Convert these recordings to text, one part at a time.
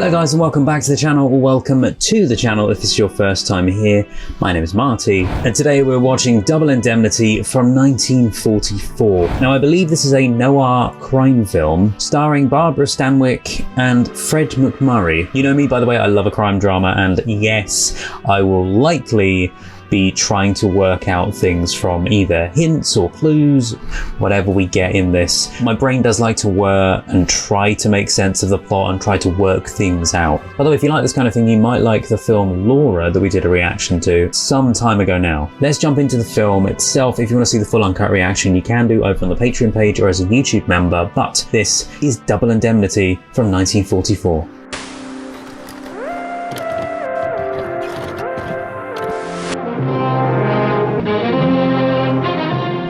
Hello guys and welcome back to the channel, or welcome to the channel if this is your first time here. My name is Marty and today we're watching Double Indemnity from 1944. Now I believe this is a noir crime film starring Barbara Stanwyck and Fred MacMurray. You know me, by the way, I love a crime drama, and yes, I will likely be trying to work out things from either hints or clues, whatever we get in this. My brain does like to whir and try to make sense of the plot and try to work things out. By the way, if you like this kind of thing, you might like the film Laura that we did a reaction to some time ago now. Let's jump into the film itself. If you want to see the full uncut reaction, you can do over on the Patreon page or as a YouTube member, but this is Double Indemnity from 1944.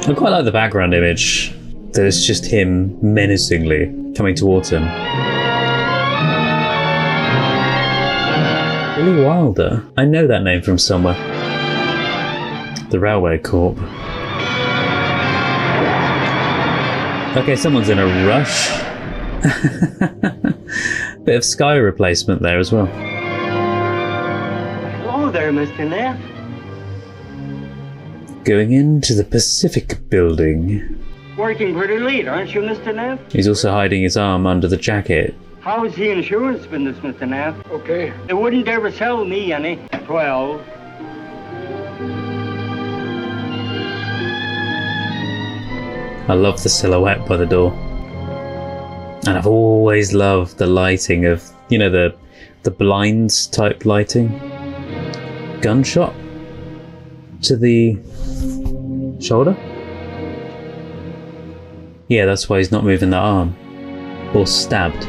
I quite like the background image, that it's just him menacingly coming towards him. Billy Wilder. I know that name from somewhere. The Railway Corp. Okay, someone's in a rush. Bit of sky replacement there as well. Hello there, Mr. Neff. Going into the Pacific building. Working pretty late, aren't you, Mr. Neff? He's also hiding his arm under the jacket. How's the insurance business, Mr. Neff? Okay. They wouldn't ever sell me any. 12. I love the silhouette by the door. And I've always loved the lighting of, you know, the blinds type lighting. Gunshot to the shoulder? Yeah, that's why he's not moving that arm. Or stabbed.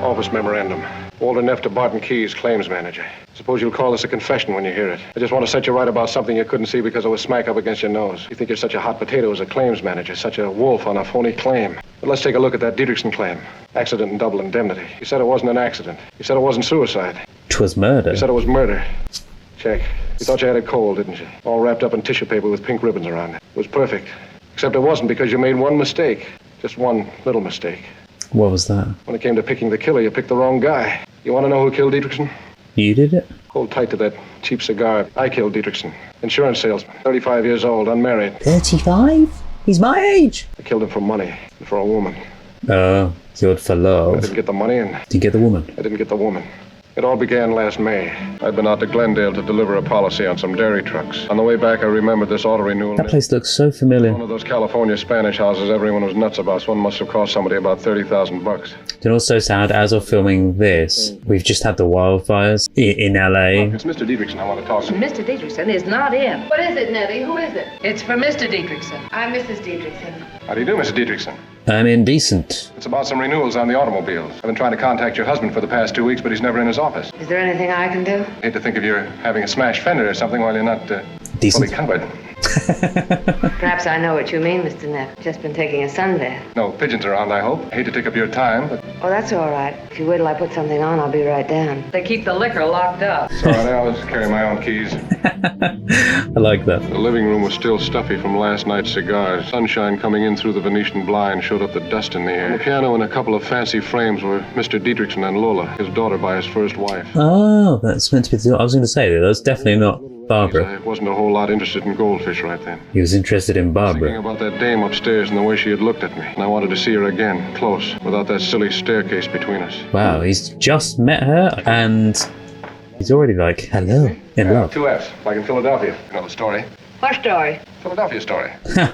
Office memorandum. Walter Neff to Barton Keyes, claims manager. Suppose you'll call this a confession when you hear it. I just want to set you right about something you couldn't see because it was smack up against your nose. You think you're such a hot potato as a claims manager, such a wolf on a phony claim. But let's take a look at that Dietrichson claim. Accident and double indemnity. You said it wasn't an accident. You said it wasn't suicide. 'Twas murder. You said it was murder. Check. You thought you had it cold, didn't you? All wrapped up in tissue paper with pink ribbons around it. It was perfect. Except it wasn't, because you made one mistake. Just one little mistake. What was that? When it came to picking the killer, you picked the wrong guy. You want to know who killed Dietrichson? You did it? Hold tight to that cheap cigar. I killed Dietrichson. Insurance salesman. 35 years old, unmarried. 35? He's my age. I killed him for money and for a woman. Oh, killed for I love. didn't get the money and Didn't get the woman. I didn't get the woman. It all began last May. I'd been out to Glendale to deliver a policy on some dairy trucks. On the way back, I remembered this auto renewal. That place looks so familiar. One of those California Spanish houses everyone was nuts about. So one must have cost somebody about $30,000. And also sad, as of filming this, we've just had the wildfires in LA. It's Mr. Dietrichson I want to talk to. Mr. Dietrichson is not in. What is it, Nettie? Who is it? It's for Mr. Dietrichson. I'm Mrs. Dietrichson. How do you do, Mrs. Dietrichson? I'm indecent. It's about some renewals on the automobiles. I've been trying to contact your husband for the past 2 weeks, but he's never in his office. Is there anything I can do? I hate to think of you having a smashed fender or something while you're not Decent. fully covered. Perhaps I know what you mean, Mr. Neff. Just been taking a sunbath. No pigeons around, I hope. I hate to take up your time, but Oh, that's all right. If you wait till I put something on, I'll be right down. They keep the liquor locked up. it's all right. I'll just carry my own keys. I like that. The living room was still stuffy from last night's cigars. Sunshine coming in through the Venetian blind showed up the dust in the air. On the piano and a couple of fancy frames were Mr. Dietrichson and Lola, his daughter by his first wife. Oh, that's meant to be I was going to say, that's definitely not Barbara. I wasn't a whole lot interested in goldfish right then. He was interested in Thinking Barbara. about that dame upstairs and the way she had looked at me. And I wanted to see her again, close, without that silly staircase between us. Wow, he's just met her and he's already like, hello, in love. 2 F's, like in Philadelphia. You know the story. What story? Philadelphia story.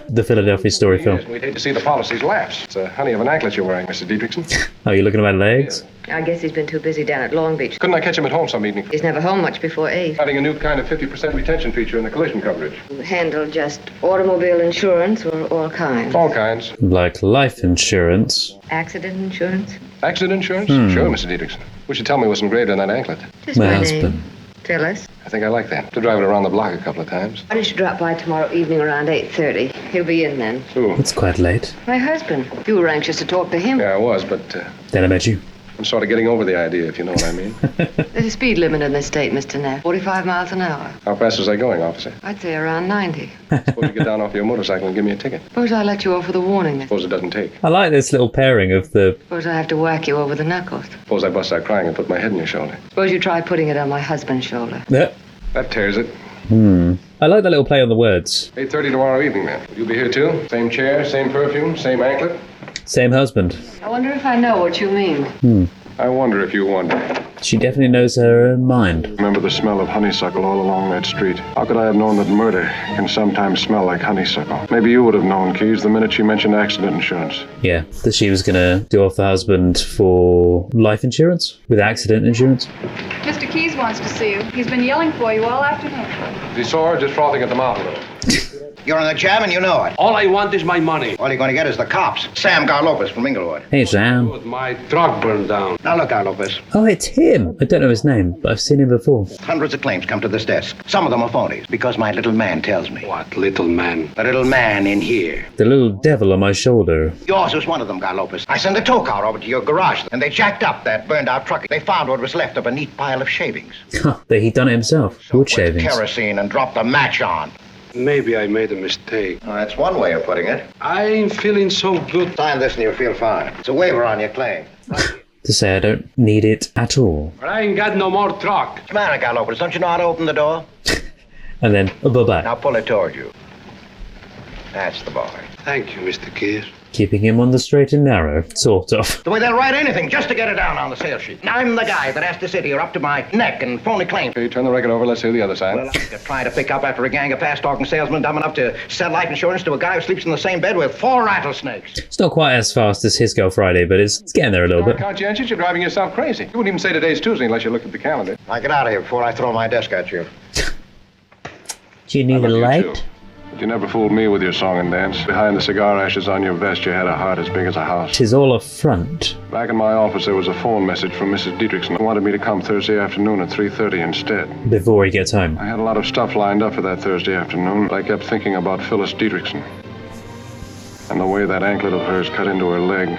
The Philadelphia Story film. Yes, we'd hate to see the policies lapse. It's a honey of an anklet you're wearing, Mr. Dietrichson. Oh, you're looking at my legs? I guess he's been too busy down at Long Beach. Couldn't I catch him at home some evening? He's never home much before 8. Having a new kind of 50% retention feature in the collision coverage. You handle just automobile insurance or all kinds? All kinds. Like life insurance. Accident insurance? Accident insurance? Sure, Mr. Dietrichson. Wish you'd tell me what's engraved on that anklet. Just My my husband. name. Phyllis. I think I like that. To drive it around the block a couple of times. Why don't you drop by tomorrow evening around 8:30? He'll be in then. Ooh. It's quite late. My husband. You were anxious to talk to him. Yeah, I was, but Then I met you. I'm sort of getting over the idea, if you know what I mean. There's a speed limit in this state, Mr. Neff. 45 miles an hour. How fast was I going, officer? I'd say around 90. Suppose you get down off your motorcycle and give me a ticket. Suppose I let you off with a warning. Suppose it doesn't take. I like this little pairing of the... Suppose I have to whack you over the knuckles. Suppose I bust out crying and put my head in your shoulder. Suppose you try putting it on my husband's shoulder. Yep. That tears it. I like that little play on the words. 8:30 tomorrow evening, then. Will you be here, too? Same chair, same perfume, same anklet? Same husband. I wonder if I know what you mean. I wonder if you wonder. She definitely knows her own mind. Remember the smell of honeysuckle all along that street. How could I have known that murder can sometimes smell like honeysuckle? Maybe you would have known, Keys, the minute she mentioned accident insurance. Yeah, that she was going to do off the husband for life insurance with accident insurance. Mr. Keyes wants to see you. He's been yelling for you all afternoon. Is he sore or just frothing at the mouth a little? You're in the jam and you know it. All I want is my money. All you're going to get is the cops. Sam Garlopez from Inglewood. Hey, Sam. My truck burned down. Now look, Garlopez. Oh, it's him. I don't know his name, but I've seen him before. Hundreds of claims come to this desk. Some of them are phonies, because my little man tells me. What little man? The little man in here. The little devil on my shoulder. Yours was one of them, Garlopez. I sent a tow car over to your garage, and they jacked up that burned-out truck. They found what was left of a neat pile of shavings. That he'd done it himself. Wood With shavings. kerosene and dropped a match on. Maybe I made a mistake. Oh, that's one way of putting it. I ain't feeling so good. Sign this and you'll feel fine. It's a waiver on your claim. To say I don't need it at all. But I ain't got no more truck. What's the matter, Garlopez? Don't you know how to open the door? And then, bye-bye. Now pull it toward you. That's the boy. Thank you, Mr. Keyes. Keeping him on the straight and narrow, sort of. The way they'll write anything just to get it down on the sales sheet. I'm the guy that has to sit here up to my neck and phony claims. Okay, turn the record over. Let's hear the other side. Well, I'm trying to pick up after a gang of fast-talking salesmen dumb enough to sell life insurance to a guy who sleeps in the same bed with 4 rattlesnakes. It's not quite as fast as His Girl Friday, but it's getting there a little bit. Conscientious, you're driving yourself crazy. You wouldn't even say today's Tuesday unless you looked at the calendar. Now get out of here before I throw my desk at you. Do you need a How about you light? two? But you never fooled me with your song and dance. Behind the cigar ashes on your vest, you had a heart as big as a house. 'Tis all a front. Back in my office, there was a phone message from Mrs. Dietrichson who wanted me to come Thursday afternoon at 3:30 instead. Before he gets home. I had a lot of stuff lined up for that Thursday afternoon, but I kept thinking about Phyllis Dietrichson and the way that anklet of hers cut into her leg.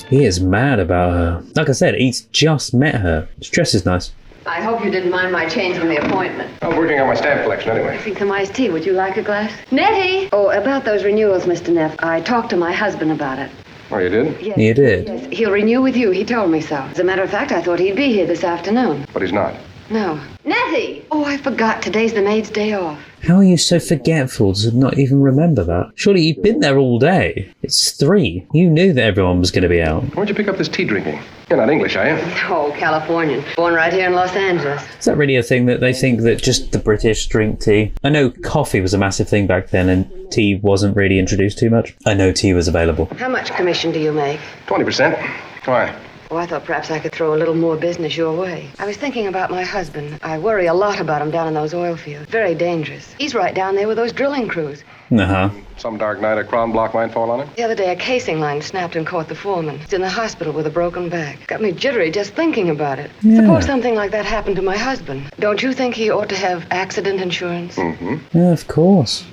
He is mad about her. Like I said, he's just met her. His dress is nice. I hope you didn't mind my changing the appointment. I'm working on my stamp collection anyway. I think some iced tea. Would you like a glass? Nettie! Oh, about those renewals, Mr. Neff. I talked to my husband about it. Oh, you did? Yes. You did? Yes, he'll renew with you. He told me so. As a matter of fact, I thought he'd be here this afternoon. But he's not. No. Nettie! Oh, I forgot. Today's the maid's day off. How are you so forgetful to not even remember that? Surely you've been there all day. It's 3. You knew that everyone was going to be out. Where'd you pick up this tea drinking? You're not English, are you? Oh, Californian. Born right here in Los Angeles. Is that really a thing that they think that just the British drink tea? I know coffee was a massive thing back then and tea wasn't really introduced too much. I know tea was available. How much commission do you make? 20%. Why? Oh, I thought perhaps I could throw a little more business your way. I was thinking about my husband. I worry a lot about him down in those oil fields. Very dangerous. He's right down there with those drilling crews. Uh-huh. Some dark night a crown block might fall on him? The other day, a casing line snapped and caught the foreman. He's in the hospital with a broken back. Got me jittery just thinking about it. Yeah. Suppose something like that happened to my husband. Don't you think he ought to have accident insurance? Mm-hmm. Yeah, of course.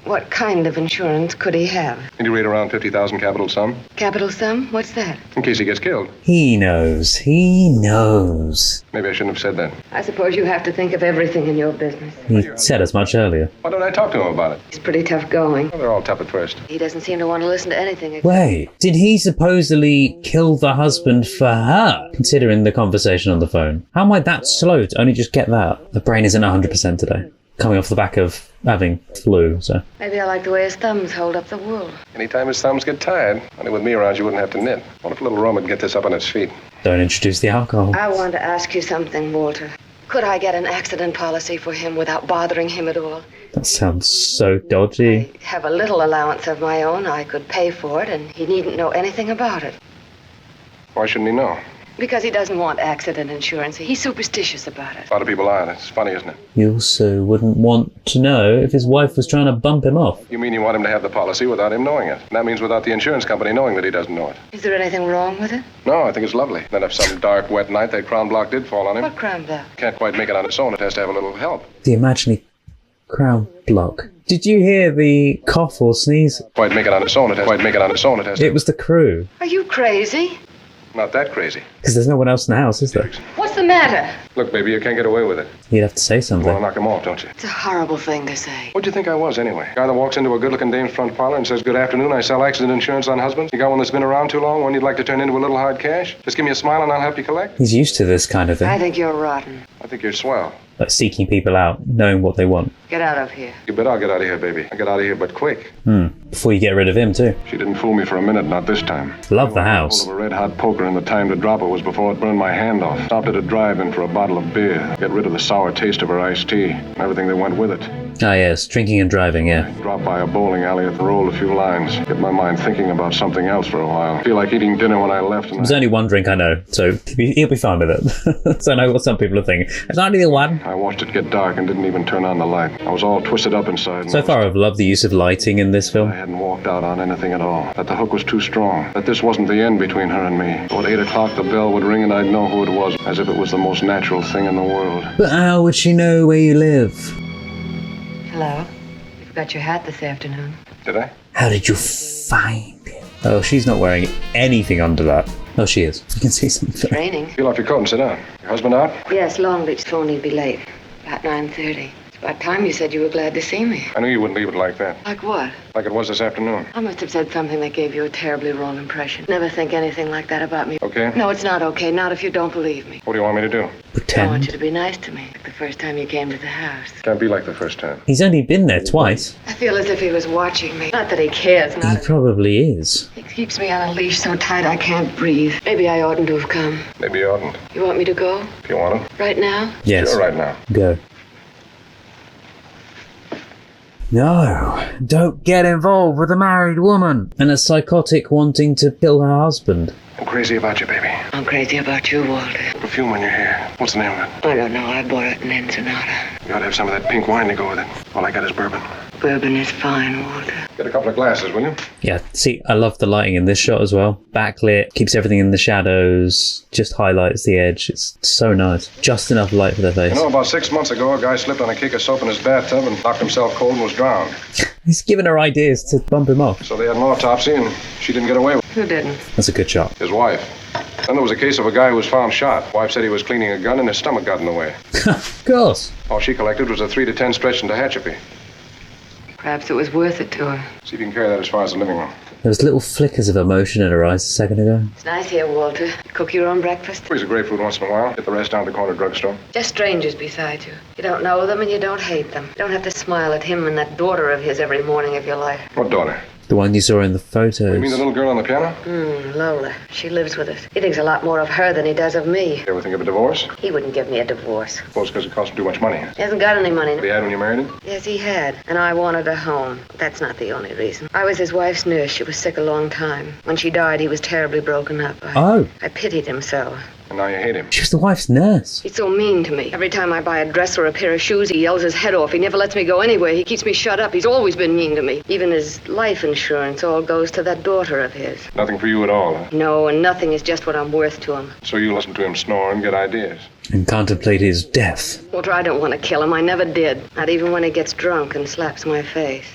What kind of insurance could he have? Any rate around 50,000 capital sum, Capital sum? What's that? in case he gets killed. He knows. He knows. Maybe I shouldn't have said that. I suppose you have to think of everything in your business. He said as much earlier. Why don't I talk to him about it? He's pretty tough going. Well, they're all tough at first. He doesn't seem to want to listen to anything. Wait, did he supposedly kill the husband for her? Considering the conversation on the phone. How am I that slow to only just get that? The brain isn't 100% today. Coming off the back of having flu, so. Maybe I like the way his thumbs hold up the wool. Anytime his thumbs get tired. Only with me around, you wouldn't have to knit. What if little Rome would get this up on its feet? Don't introduce the alcohol. I want to ask you something, Walter. Could I get an accident policy for him without bothering him at all? That sounds so dodgy. I have a little allowance of my own. I could pay for it, and he needn't know anything about it. Why shouldn't he know? Because he doesn't want accident insurance. He's superstitious about it. A lot of people are. It's funny, isn't it? You also wouldn't want to know if his wife was trying to bump him off. You mean you want him to have the policy without him knowing it? And that means without the insurance company knowing that he doesn't know it. Is there anything wrong with it? No, I think it's lovely. Then if some dark, wet night that crown block did fall on him, What crime, though? can't quite make it on its own. It has to have a little help. The imaginary crown block. Did you hear the cough or sneeze? Quite make it on its own. It has quite make it on its own. It has to. It was the crew. Are you crazy? Not that crazy. Because there's no one else in the house, is there? What's the matter? Look, baby, you can't get away with it. You'd have to say You something. want to knock him off, don't you? It's a horrible thing to say. What'd you think I was, anyway? Guy that walks into a good-looking dame's front parlor and says, "Good afternoon, I sell accident insurance on husbands." You got one that's been around too long, one you'd like to turn into a little hard cash? Just give me a smile and I'll help you collect? He's used to this kind of thing. I think you're rotten. I think you're swell. Like seeking people out, knowing what they want. Get out of here. You bet I'll get out of here, baby. I'll get out of here, but quick. Before you get rid of him, too. She didn't fool me for a minute, not this time. Love the I house. hold of a red-hot poker, and the time to drop it was before it burned my hand off. Stopped at a drive-in for a bottle of beer. Get rid of the sour taste of her iced tea and everything that went with it. Ah, yes, drinking and driving, yeah. Drop by a bowling alley and roll a few lines. Get my mind thinking about something else for a while. Feel like eating dinner when I left. And There's only one drink I know, so he'll be fine with it. So I know what some people are thinking. It's only the one. I watched it get dark and didn't even turn on the light. I was all twisted up inside. and So far, I've loved the use of lighting in this I film. hadn't walked out on anything at all. That the hook was too strong. That this wasn't the end between her and me. So at 8 o'clock, the bell would ring and I'd know who it was, as if it was the most natural thing in the world. But how would she know where you live? Hello? You forgot your hat this afternoon. Did I? How did you find it? Oh, she's not wearing anything under that. Oh, she is. You can see something. Training? Peel off your coat and sit down. Your husband out? Yes, Long Beach phone he'd be late. About 9:30. It's about time you said you were glad to see me. I knew you wouldn't leave it like that. Like what? Like it was this afternoon. I must have said something that gave you a terribly wrong impression. Never think anything like that about me. Okay? No, it's not okay. Not if you don't believe me. What do you want me to do? I want you Pretend. to be nice to me, like the first time you came to the house. Can't be like the first time. He's only been there twice. I feel as if he was watching me. Not that he cares, He not. probably is. He keeps me on a leash so tight I can't breathe. Maybe I oughtn't to have come. Maybe you oughtn't. You want me to go? If you want to. Right now? Yes. Sure, right now. Go. No, don't get involved with a married woman and a psychotic wanting to kill her husband. I'm crazy about you, baby. I'm crazy about you, Walter. Perfume on your hair. What's the name of it? I don't know. I bought it in Ensenada. You ought to have some of that pink wine to go with it. All I got is bourbon. Bourbon is fine, Walter. Get a couple of glasses, will you? Yeah, see, I love the lighting in this shot as well. Backlit, keeps everything in the shadows, just highlights the edge. It's so nice. Just enough light for their face. You know, about 6 months ago, a guy slipped on a cake of soap in his bathtub and knocked himself cold and was drowned. He's giving her ideas to bump him off. So they had an autopsy and she didn't get away with it. Who didn't? That's a good shot. His wife. Then there was a case of a guy who was found shot. Wife said he was cleaning a gun and his stomach got in the way. Of course. All she collected was a 3 to 10 stretch into Hatchapee. Perhaps it was worth it to her. See if you can carry that as far as the living room. There was little flickers of emotion in her eyes a second ago. It's nice here, Walter. You cook your own breakfast? Freeze a grapefruit once in a while. Get the rest down at the corner drugstore. Just strangers beside you. You don't know them and you don't hate them. You don't have to smile at him and that daughter of his every morning of your life. What daughter? The one you saw in the photos. You mean the little girl on the piano? Lola. She lives with us. He thinks a lot more of her than he does of me. You ever think of a divorce? He wouldn't give me a divorce. Suppose because it cost him too much money. He hasn't got any money. But he had when you married him? Yes, he had. And I wanted a home. That's not the only reason. I was his wife's nurse. She was sick a long time. When she died, he was terribly broken up. Oh, I pitied him so. And now you hate him. she was the wife's nurse. He's so mean to me. Every time I buy a dress or a pair of shoes, he yells his head off. He never lets me go anywhere. He keeps me shut up. He's always been mean to me. Even his life insurance all goes to that daughter of his. Nothing for you at all, huh? No, and nothing is just what I'm worth to him. So you listen to him snore and get ideas. And contemplate his death. Walter, I don't want to kill him. I never did. Not even when he gets drunk and slaps my face.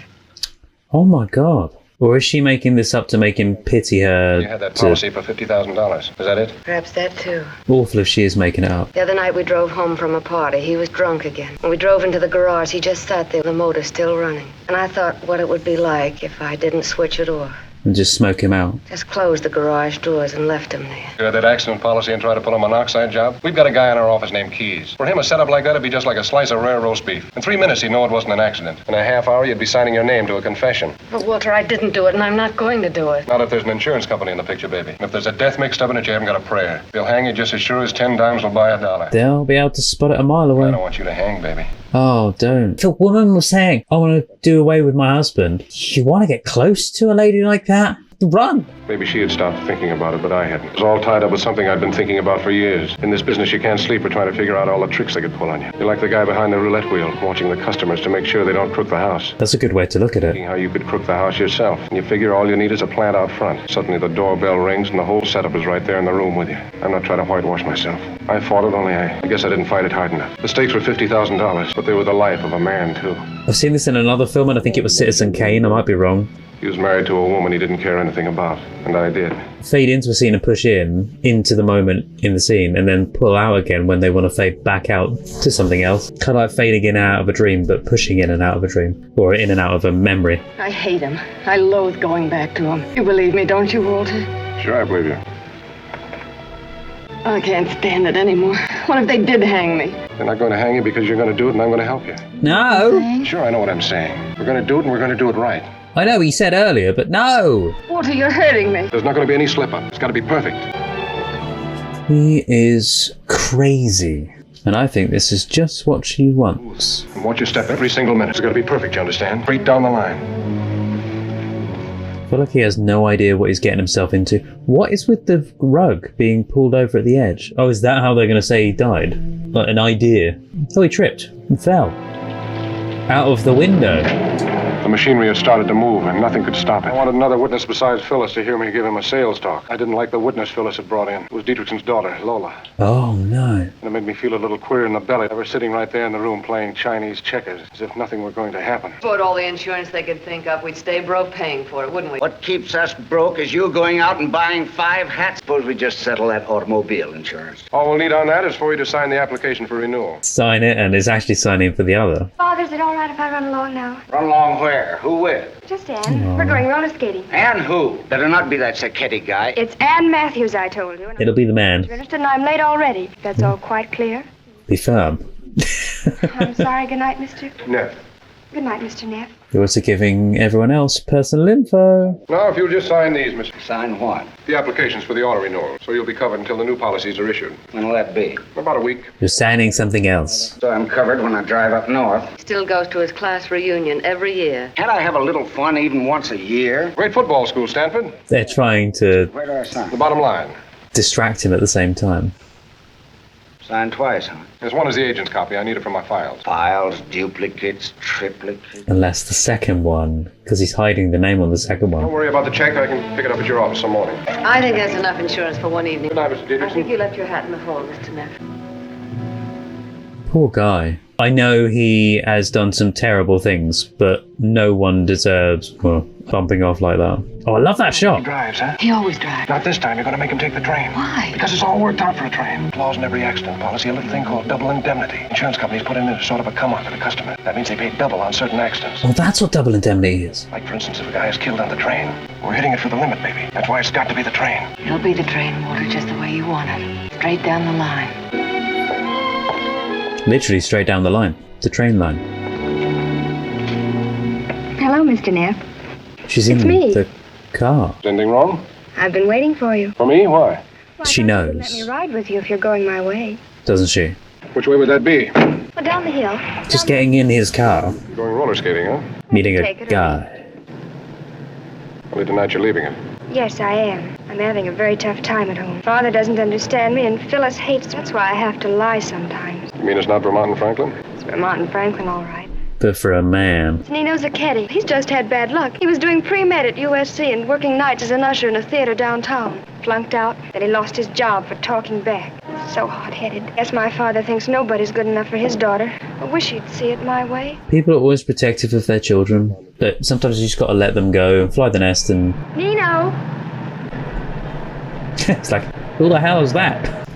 Oh my god. Or is she making this up to make him pity her? You had that policy for $50,000. Is that it? Perhaps that too. Awful if she is making it up. The other night we drove home from a party. He was drunk again. When we drove into the garage, he just sat there, the motor still running. And I thought what it would be like if I didn't switch it off. And just smoke him out. Just closed the garage doors and left him there. You had that accident policy and tried to pull a monoxide job? We've got a guy in our office named Keys. For him, a setup like that would be just like a slice of rare roast beef. In 3 minutes, he'd know it wasn't an accident. In a half hour, you'd be signing your name to a confession. But Walter, I didn't do it, and I'm not going to do it. Not if there's an insurance company in the picture, baby. And if there's a death mixed up in it, you haven't got a prayer. They'll hang you just as sure as 10 dimes will buy a dollar. They'll be able to spot it a mile I away. don't want you to hang, baby. Oh, don't. If a woman was saying, I want to do away with my husband, you want to get close to a lady like that? Run. Maybe she had stopped thinking about it, but I hadn't. It was all tied up with something I'd been thinking about for years. In this business, you can't sleep or trying to figure out all the tricks they could pull on you. You're like the guy behind the roulette wheel, watching the customers to make sure they don't crook the house. That's a good way to look at it. Thinking how you could crook the house yourself. And you figure all you need is a plant out front. Suddenly the doorbell rings and the whole setup is right there in the room with you. I'm not trying to whitewash myself. I fought it, only I guess I didn't fight it hard enough. The stakes were $50,000, but they were the life of a man, too. I've seen this in another film, and I think it was Citizen Kane. I might be wrong. He was married to a woman he didn't care anything about, and I did. Fade into a scene and push into the moment in the scene, and then pull out again when they want to fade back out to something else. Kind of like fading in and out of a dream, but pushing in and out of a dream, or in and out of a memory. I hate him. I loathe going back to him. You believe me, don't you, Walter? Sure, I believe you. I can't stand it anymore. What if they did hang me? They're not going to hang you because you're going to do it, and I'm going to help you. No! Sure, I know what I'm saying. We're going to do it, and we're going to do it right. I know he said earlier, but no! Walter, you're hurting me. There's not going to be any slip-up. It's got to be perfect. He is crazy. And I think this is just what she wants. And watch your step every single minute. It's got to be perfect, you understand? Straight down the line. I feel like he has no idea what he's getting himself into. What is with the rug being pulled over at the edge? Oh, is that how they're going to say he died? Like an idea. Oh, he tripped and fell. Out of the window. The machinery had started to move, and nothing could stop it. I wanted another witness besides Phyllis to hear me give him a sales talk. I didn't like the witness Phyllis had brought in. It was Dietrichson's daughter, Lola. Oh, no. And it made me feel a little queer in the belly. They were sitting right there in the room playing Chinese checkers, as if nothing were going to happen. Bought all the insurance they could think of. We'd stay broke paying for it, wouldn't we? What keeps us broke is you going out and buying 5 hats. Suppose we just settle that automobile insurance. All we'll need on that is for you to sign the application for renewal. Sign it, and is actually signing for the other. Father, is it all right if I run along now? Run along where? Who with? Just Anne. We're going roller skating. And who? Better not be that Sacchetti guy. It's Anne Matthews, I told you. And It'll be the man. I'm interested and I'm late already. That's all quite clear. Be firm. I'm sorry. Good night, Mr. Neff. Good night, Mr. Neff. You're also giving everyone else personal info. Now, if you'll just sign these, Mr. Sign what? The applications for the auto renewal, so you'll be covered until the new policies are issued. When'll that be? About a week. You're signing something else. So I'm covered when I drive up north. Still goes to his class reunion every year. Can't I have a little fun even once a year? Great football school, Stanford. They're trying to Where do I sign? The bottom line. distract him at the same time. Sign twice, huh? There's one is the agent's copy. I need it for my files. Files, duplicates, triplicates. Unless the second one, because he's hiding the name on the second Don't one. worry about the check. I can pick it up at your office some morning. I think that's enough insurance for one evening. Good night, Mr. I Dietrichson. think you left your hat in the hall, Mr. Neff. Poor guy. I know he has done some terrible things, but no one deserves, well, bumping off like that. Oh, I love that He shot. drives, huh? He always drives. Not this time. You're going to make him take the train. Why? Because it's all worked out for a train. Clause in every accident policy, a little thing called double indemnity. Insurance companies put in as sort of a come-up for the customer. That means they pay double on certain accidents. Well, that's what double indemnity is. Like, for instance, if a guy is killed on the train. We're hitting it for the limit, baby. That's why it's got to be the train. It'll be the train, Walter, just the way you want it. Straight down the line. Literally straight down the line. The train line. Hello, Mr. Neff. She's in It's me. the car. Is anything wrong? I've been waiting for you. For me? Why? Well, She I thought you could knows. Let me ride with you if you're going my way. Doesn't she? Which way would that be? Well, down the hill. Just getting in his car, You're going roller skating, huh? meeting Take a it guy. Only tonight you're leaving it. Yes, I am. I'm having a very tough time at home. Father doesn't understand me, and Phyllis hates me. That's why I have to lie sometimes. You mean it's not Vermont and Franklin? It's Vermont and Franklin, all right. But for a man. It's Nino Zacchetti. He's just had bad luck. He was doing pre-med at USC and working nights as an usher in a theater downtown. Flunked out, then he lost his job for talking back. So hot-headed. Guess my father thinks nobody's good enough for his daughter. I wish he'd see it my way. People are always protective of their children, but sometimes you just got to let them go, fly the nest, and Nino! it's like, who the hell is that?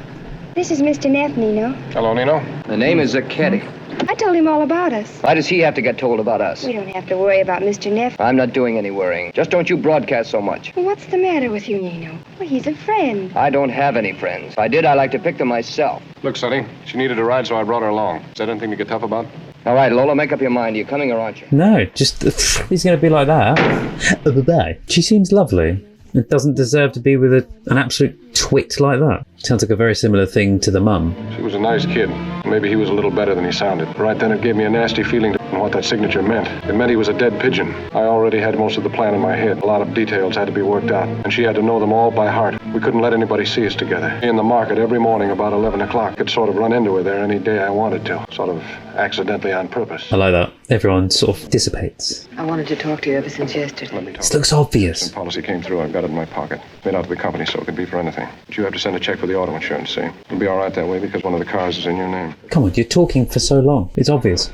This is Mr. Neff, Nino. Hello, Nino. The name is Zacchetti. I told him all about us. Why does he have to get told about us? We don't have to worry about Mr. Neff. I'm not doing any worrying. Just don't you broadcast so much. Well, what's the matter with you, Nino? Well, he's a friend. I don't have any friends. If I did, I like to pick them myself. Look, Sonny, she needed a ride, so I brought her along. Is that anything to get tough about? All right, Lola, make up your mind. Are you coming or aren't you? No, just, he's going to be like that. Bye-bye. She seems lovely. It doesn't deserve to be with an absolute twit like that. Sounds like a very similar thing to the mum. She was a nice kid. Maybe he was a little better than he sounded. Right then it gave me a nasty feeling to know what that signature meant. It meant he was a dead pigeon. I already had most of the plan in my head. A lot of details had to be worked out, and she had to know them all by heart. We couldn't let anybody see us together. In the market every morning about 11 o'clock. Could sort of run into her there any day I wanted to. Sort of accidentally on purpose. I like that. Everyone sort of dissipates. I wanted to talk to you ever since yesterday. Let me talk. This looks obvious. Some policy came through. I've got it in my pocket. Made out to the company, so it could be for anything. But you have to send a check for the auto insurance, see? It'll be all right that way because one of the cars is in your name. Come on, you're talking for so long. It's obvious.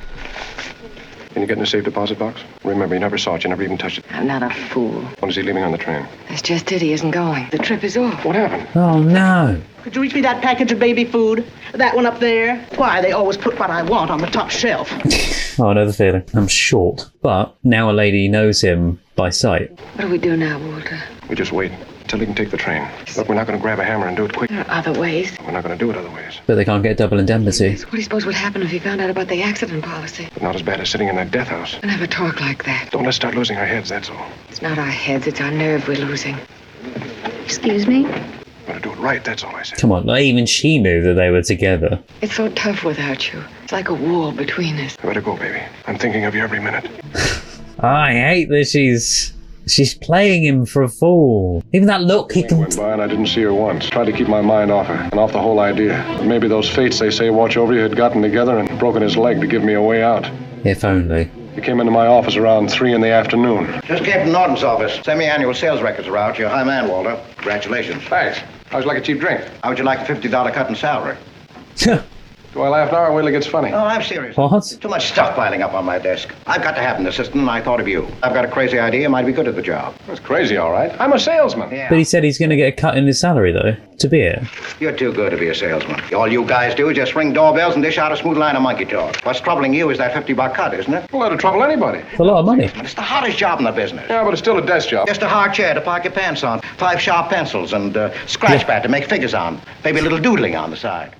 Can you get in the safe deposit box? Remember, you never saw it. You never even touched it. I'm not a fool. When is he leaving on the train? That's just it. He isn't going. The trip is off. What happened? Oh no. Could you reach me that package of baby food? That one up there? Why, they always put what I want on the top shelf. Oh, I know the feeling. I'm short. But now a lady knows him by sight. What do we do now, Walter? We just wait until he can take the train. Look, we're not going to grab a hammer and do it quick. There are other ways. We're not going to do it other ways. But they can't get double indemnity. What do you suppose would happen if he found out about the accident policy? But not as bad as sitting in that death house. Don't ever talk like that. Don't let's start losing our heads, that's all. It's not our heads, it's our nerve we're losing. Excuse me? Gotta do it right, that's all I said. Come on, not even she knew that they were together. It's so tough without you. It's like a wall between us. I better go, baby. I'm thinking of you every minute. I hate that she's playing him for a fool. Even that look he can... Went by and I didn't see her once. Tried to keep my mind off her and off the whole idea. But maybe those fates they say watch over you had gotten together and broken his leg to give me a way out. If only. He came into my office around 3 in the afternoon. Just came from Norton's office. Semi-annual sales records are out. You're a high man, Walter. Congratulations. Thanks. How's like a cheap drink? How would you like a $50 cut in salary? Do I laugh now or wait till it gets funny? No, I'm serious. What? Too much stuff piling up on my desk. I've got to have an assistant, and I thought of you. I've got a crazy idea. Might be good at the job. That's crazy, all right. I'm a salesman. Yeah. But he said he's going to get a cut in his salary, though, to be it. You're too good to be a salesman. All you guys do is just ring doorbells and dish out a smooth line of monkey talk. What's troubling you is that $50 cut, isn't it? Well, that'll trouble anybody. It's a lot of money. It's the hottest job in the business. Yeah, but it's still a desk job. Just a hard chair to park your pants on, 5 sharp pencils, and scratch pad to make figures on. Maybe a little doodling on the side.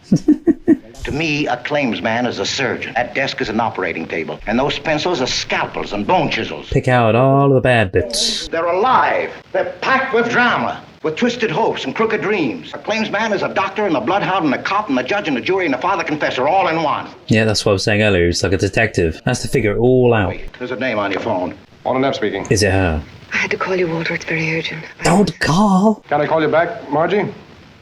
To me, a claims man is a surgeon. That desk is an operating table. And those pencils are scalpels and bone chisels. Pick out all the bad bits. They're alive. They're packed with drama, with twisted hopes and crooked dreams. A claims man is a doctor and a bloodhound and a cop and a judge and a jury and a father confessor all in one. Yeah, that's what I was saying earlier. He's like a detective. Has to figure it all out. Wait, there's a name on your phone. Walter Neff speaking. Is it her? I had to call you, Walter. It's very urgent. Don't call. Can I call you back, Margie?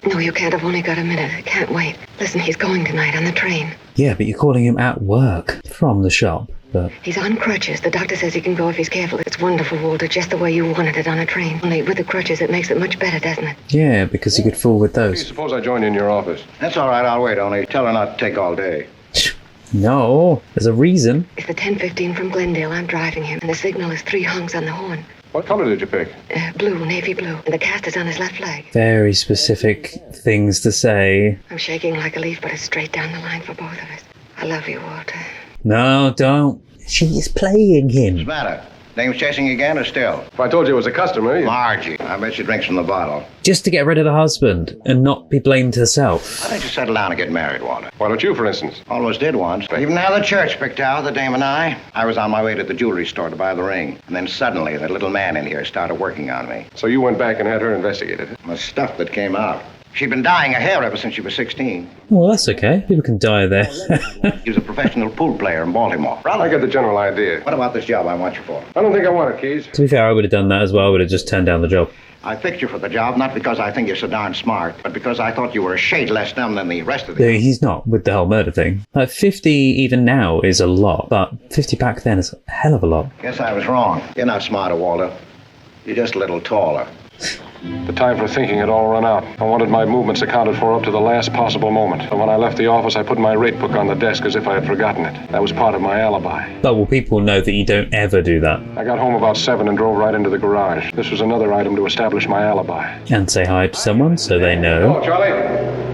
No, you can't. I've only got a minute. I can't wait. Listen, he's going tonight on the train. Yeah, but you're calling him at work from the shop. But He's on crutches. The doctor says he can go if he's careful. It's wonderful, Walter, just the way you wanted it on a train. Only with the crutches, it makes it much better, doesn't it? yeah, because he could fool with those. Suppose I join you in your office. That's all right, I'll wait. Only tell her not to take all day. No, there's a reason. It's the 10:15 from Glendale. I'm driving him, and the signal is 3 honks on the horn. What color did you pick? Blue, navy blue. And the cast is on his left leg. Very specific things to say. I'm shaking like a leaf, but it's straight down the line for both of us. I love you, Walter. No, don't. She is playing What's the him. matter? Dame's chasing again or still? If I told you it was a customer, you... Margie. I bet she drinks from the bottle. Just to get rid of the husband and not be blamed herself. Why don't you settle down and get married, Walter? Why don't you, for instance? Almost did once. But even now the church picked out, the dame and I. I was on my way to the jewelry store to buy the ring. And then suddenly that little man in here started working on me. So you went back and had her investigated. The stuff that came out. She'd been dyeing her hair ever since she was 16. Well, that's okay. People can die there. He was a professional pool player in Baltimore. I get the general idea. What about this job I want you for? I don't think I want it, Keys. To be fair, I would have done that as well. I would have just turned down the job. I picked you for the job, not because I think you're so darn smart, but because I thought you were a shade less dumb than the rest of the... He's not with the whole murder thing. Like 50 even now is a lot, but 50 back then is a hell of a lot. Guess I was wrong. You're not smarter, Walter. You're just a little taller. The time for thinking had all run out. I wanted my movements accounted for up to the last possible moment. But when I left the office, I put my rate book on the desk as if I had forgotten it. That was part of my alibi. But will people know that you don't ever do that? I got home about 7 and drove right into the garage. This was another item to establish my alibi. And say hi to someone so they know. Oh, Charlie.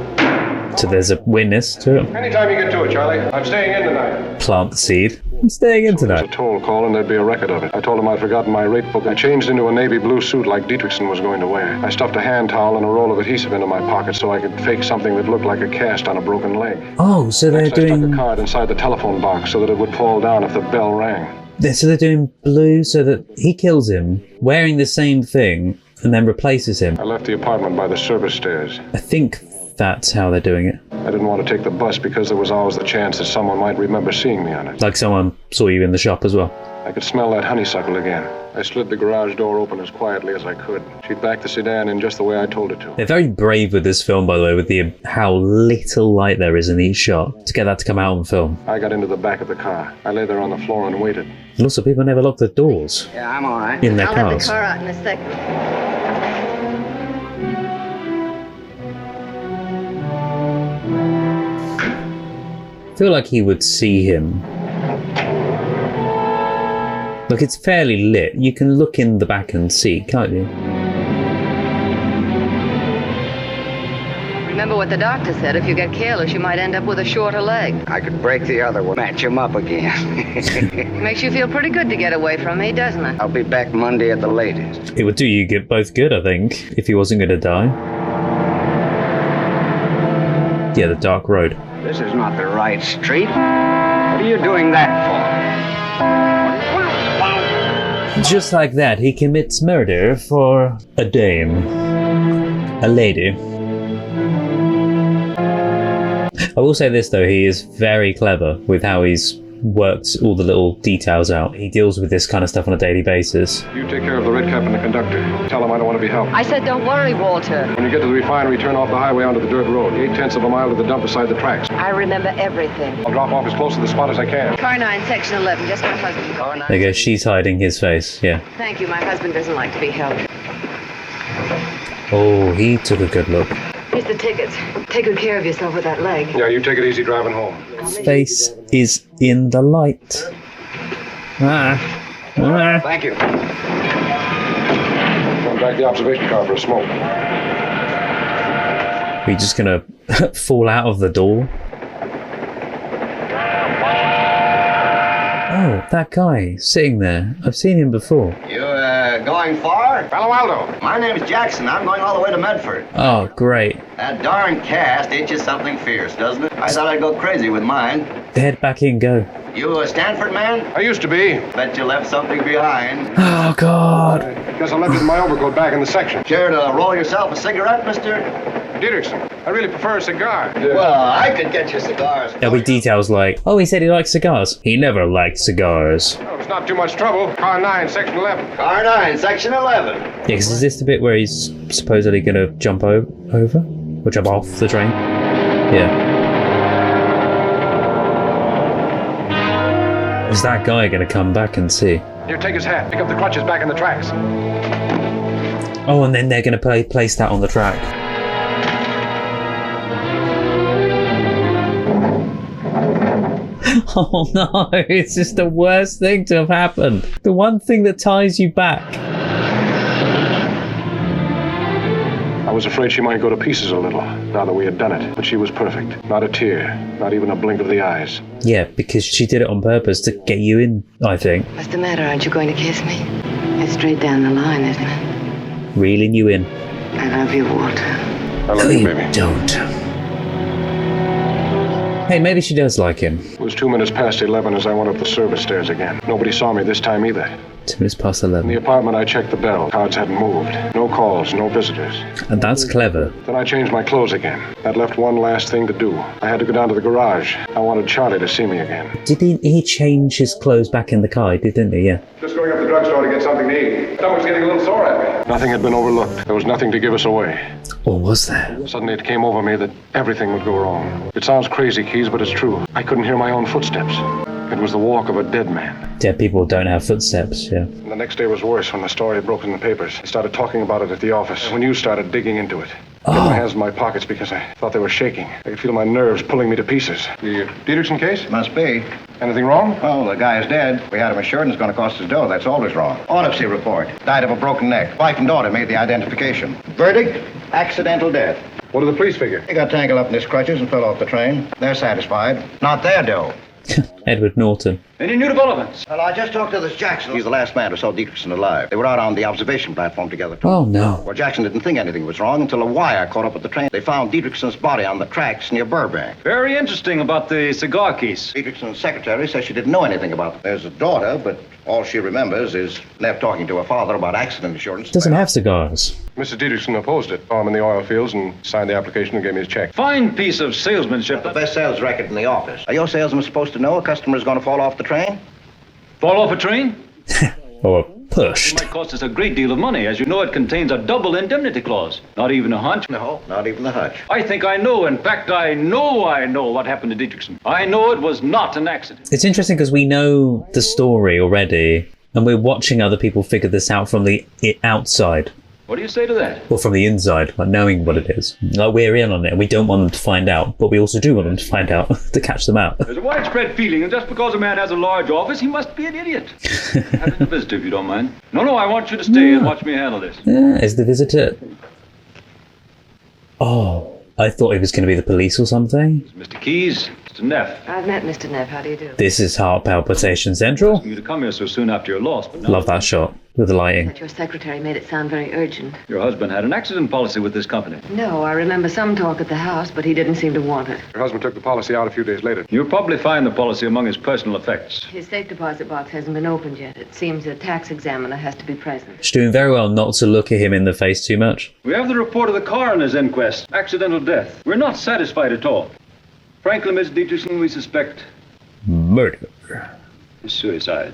So there's a witness to it. Anytime you get to it, Charlie. I'm staying in tonight. Plant the seed. I'm staying in There's a tonight. toll call and there'd be a record of it. I told him I'd forgotten my rate book. I changed into a navy blue suit like Dietrichson was going to wear. I stuffed a hand towel and a roll of adhesive into my pocket so I could fake something that looked like a cast on a broken leg. Oh, so they're Next, I stuck a doing... card inside the telephone box so that it would fall down if the bell rang. So they're doing blue so that he kills him, wearing the same thing, and then replaces him. I left the apartment by the service stairs. I think that's how they're doing it. I didn't want to take the bus because there was always the chance that someone might remember seeing me on it. Like someone saw you in the shop as well. I could smell that honeysuckle again. I slid the garage door open as quietly as I could. She backed the sedan in just the way I told her to. They're very brave with this film, by the way, with the how little light there is in each shot to get that to come out on film. I got into the back of the car. I lay there on the floor and waited. Lots of people never lock the doors Yeah, I'm all right. in their I'll have the cars. car out in a second. I feel like he would see him. Look, it's fairly lit. You can look in the back and see, can't you? Remember what the doctor said. If you get careless, you might end up with a shorter leg. I could break the other one, match him up again. Makes you feel pretty good to get away from me, doesn't it? I'll be back Monday at the latest. It would do you both good, I think, if he wasn't going to die. Yeah, the dark road. This is not the right street. What are you doing that for? Just like that, he commits murder for a dame. A lady. I will say this though, he is very clever with how he's worked all the little details out. He deals with this kind of stuff on a daily basis. You take care of the red cap and the conductor. Tell him I don't want to be helped. I said don't worry, Walter. When you get to the refinery, turn off the highway onto the dirt road. 0.8 of a mile to the dump beside the tracks. I remember everything. I'll drop off as close to the spot as I can. Car 9, Section 11, just my husband. Car 9. There you go, she's hiding his face, yeah. Thank you, my husband doesn't like to be helped. Oh, he took a good look. Here's the tickets. Take good care of yourself with that leg. Yeah, you take it easy driving home. His face is in the light. Thank you. Going back to the observation car for a smoke. Are you just gonna fall out of the door? Oh, that guy sitting there. I've seen him before. You, going far? Palo Alto. My name's Jackson. I'm going all the way to Medford. Oh, great. That darn cast itches something fierce, doesn't it? I thought I'd go crazy with mine. Head back in, go. You a Stanford man? I used to be. Bet you left something behind. Oh, God. Guess I left it in my overcoat back in the section. Care to roll yourself a cigarette, mister? Dietrichson, I really prefer a cigar. Well, I could get you cigars. There'll be details like, oh, he said he likes cigars. He never liked cigars. Well, it's not too much trouble. Car 9, Section 11. Car 9, Section 11. Yeah, because is this the bit where he's supposedly going to jump over? Or jump off the train? Yeah. Is that guy going to come back and see? Here, take his hat. Pick up the clutches back in the tracks. Oh, and then they're going to place that on the track. Oh no, it's just the worst thing to have happened. The one thing that ties you back. I was afraid she might go to pieces a little, now that we had done it. But she was perfect. Not a tear. Not even a blink of the eyes. Yeah, because she did it on purpose to get you in, I think. What's the matter? Aren't you going to kiss me? It's straight down the line, isn't it? Reeling you in. I love you, Walter. I love you, baby. Don't. Hey, maybe she does like him. It was 2 minutes past 11 as I went up the service stairs again. Nobody saw me this time either. 2 minutes past In 11. the apartment, I checked the bell. Cards hadn't moved. No calls, no visitors. And that's clever. Then I changed my clothes again. That left one last thing to do. I had to go down to the garage. I wanted Charlie to see me again. Did he change his clothes back in the car? He did, didn't he? Yeah. Just going up to the drugstore to get something to eat. Stomach's getting a little sore at me. Nothing had been overlooked. There was nothing to give us away. Or was there? Suddenly it came over me that everything would go wrong. It sounds crazy, Keys, but it's true. I couldn't hear my own footsteps. It was the walk of a dead man. Dead people don't have footsteps, yeah. And the next day was worse when the story broke in the papers. They started talking about it at the office. When you started digging into it. I put my hands in my pockets because I thought they were shaking. I could feel my nerves pulling me to pieces. The Dietrichson case? Must be. Anything wrong? Oh, the guy's dead. We had him assured and it's going to cost us dough. That's always wrong. Autopsy report. Died of a broken neck. Wife and daughter made the identification. Verdict? Accidental death. What did the police figure? He got tangled up in his crutches and fell off the train. They're satisfied. Not their dough. Edward Norton. Any new developments? Well, I just talked to this Jackson. He's the last man who saw Dietrichson alive. They were out on the observation platform together. Oh, no. Well, Jackson didn't think anything was wrong until a wire caught up with the train. They found Dietrichson's body on the tracks near Burbank. Very interesting about the cigar case. Dietrichson's secretary says she didn't know anything about it. There's a daughter, but all she remembers is Neff talking to her father about accident insurance. Doesn't have cigars. Mr. Dietrichson opposed it. Saw him in the oil fields and signed the application and gave me his check. Fine piece of salesmanship. The best sales record in the office. Are your salesman supposed to know a customer is going to fall off the train? Fall off a train? Or It pushed. might cost us a great deal of money. As you know, it contains a double indemnity clause. Not even a hunch. No, not even the hutch. I think I know. In fact, I know what happened to Dietrichson. I know it was not an accident. It's interesting because we know the story already, and we're watching other people figure this out from the outside. What do you say to that? Well, from the inside, like knowing what it is. Like, we're in on it, and we don't want them to find out, but we also do want them to find out to catch them out. There's a widespread feeling that just because a man has a large office, he must be an idiot. Having a visitor, if you don't mind. No, I want you to stay and watch me handle this. Yeah, is the visitor... Oh, I thought it was going to be the police or something. Mr. Keyes, Mr. Neff. I've met Mr. Neff. How do you do? This is heart palpitation central. You to come here so soon after your loss, but Love that shot with the lighting. Your secretary made it sound very urgent. Your husband had an accident policy with this company. No, I remember some talk at the house, but he didn't seem to want it. Your husband took the policy out a few days later. You'll probably find the policy among his personal effects. His safe deposit box hasn't been opened yet. It seems a tax examiner has to be present. She's doing very well not to look at him in the face too much. We have the report of the coroner's inquest. Accidental death. We're not satisfied at all. Frankly, Miss Dietrichson, we suspect... Murder. Suicide.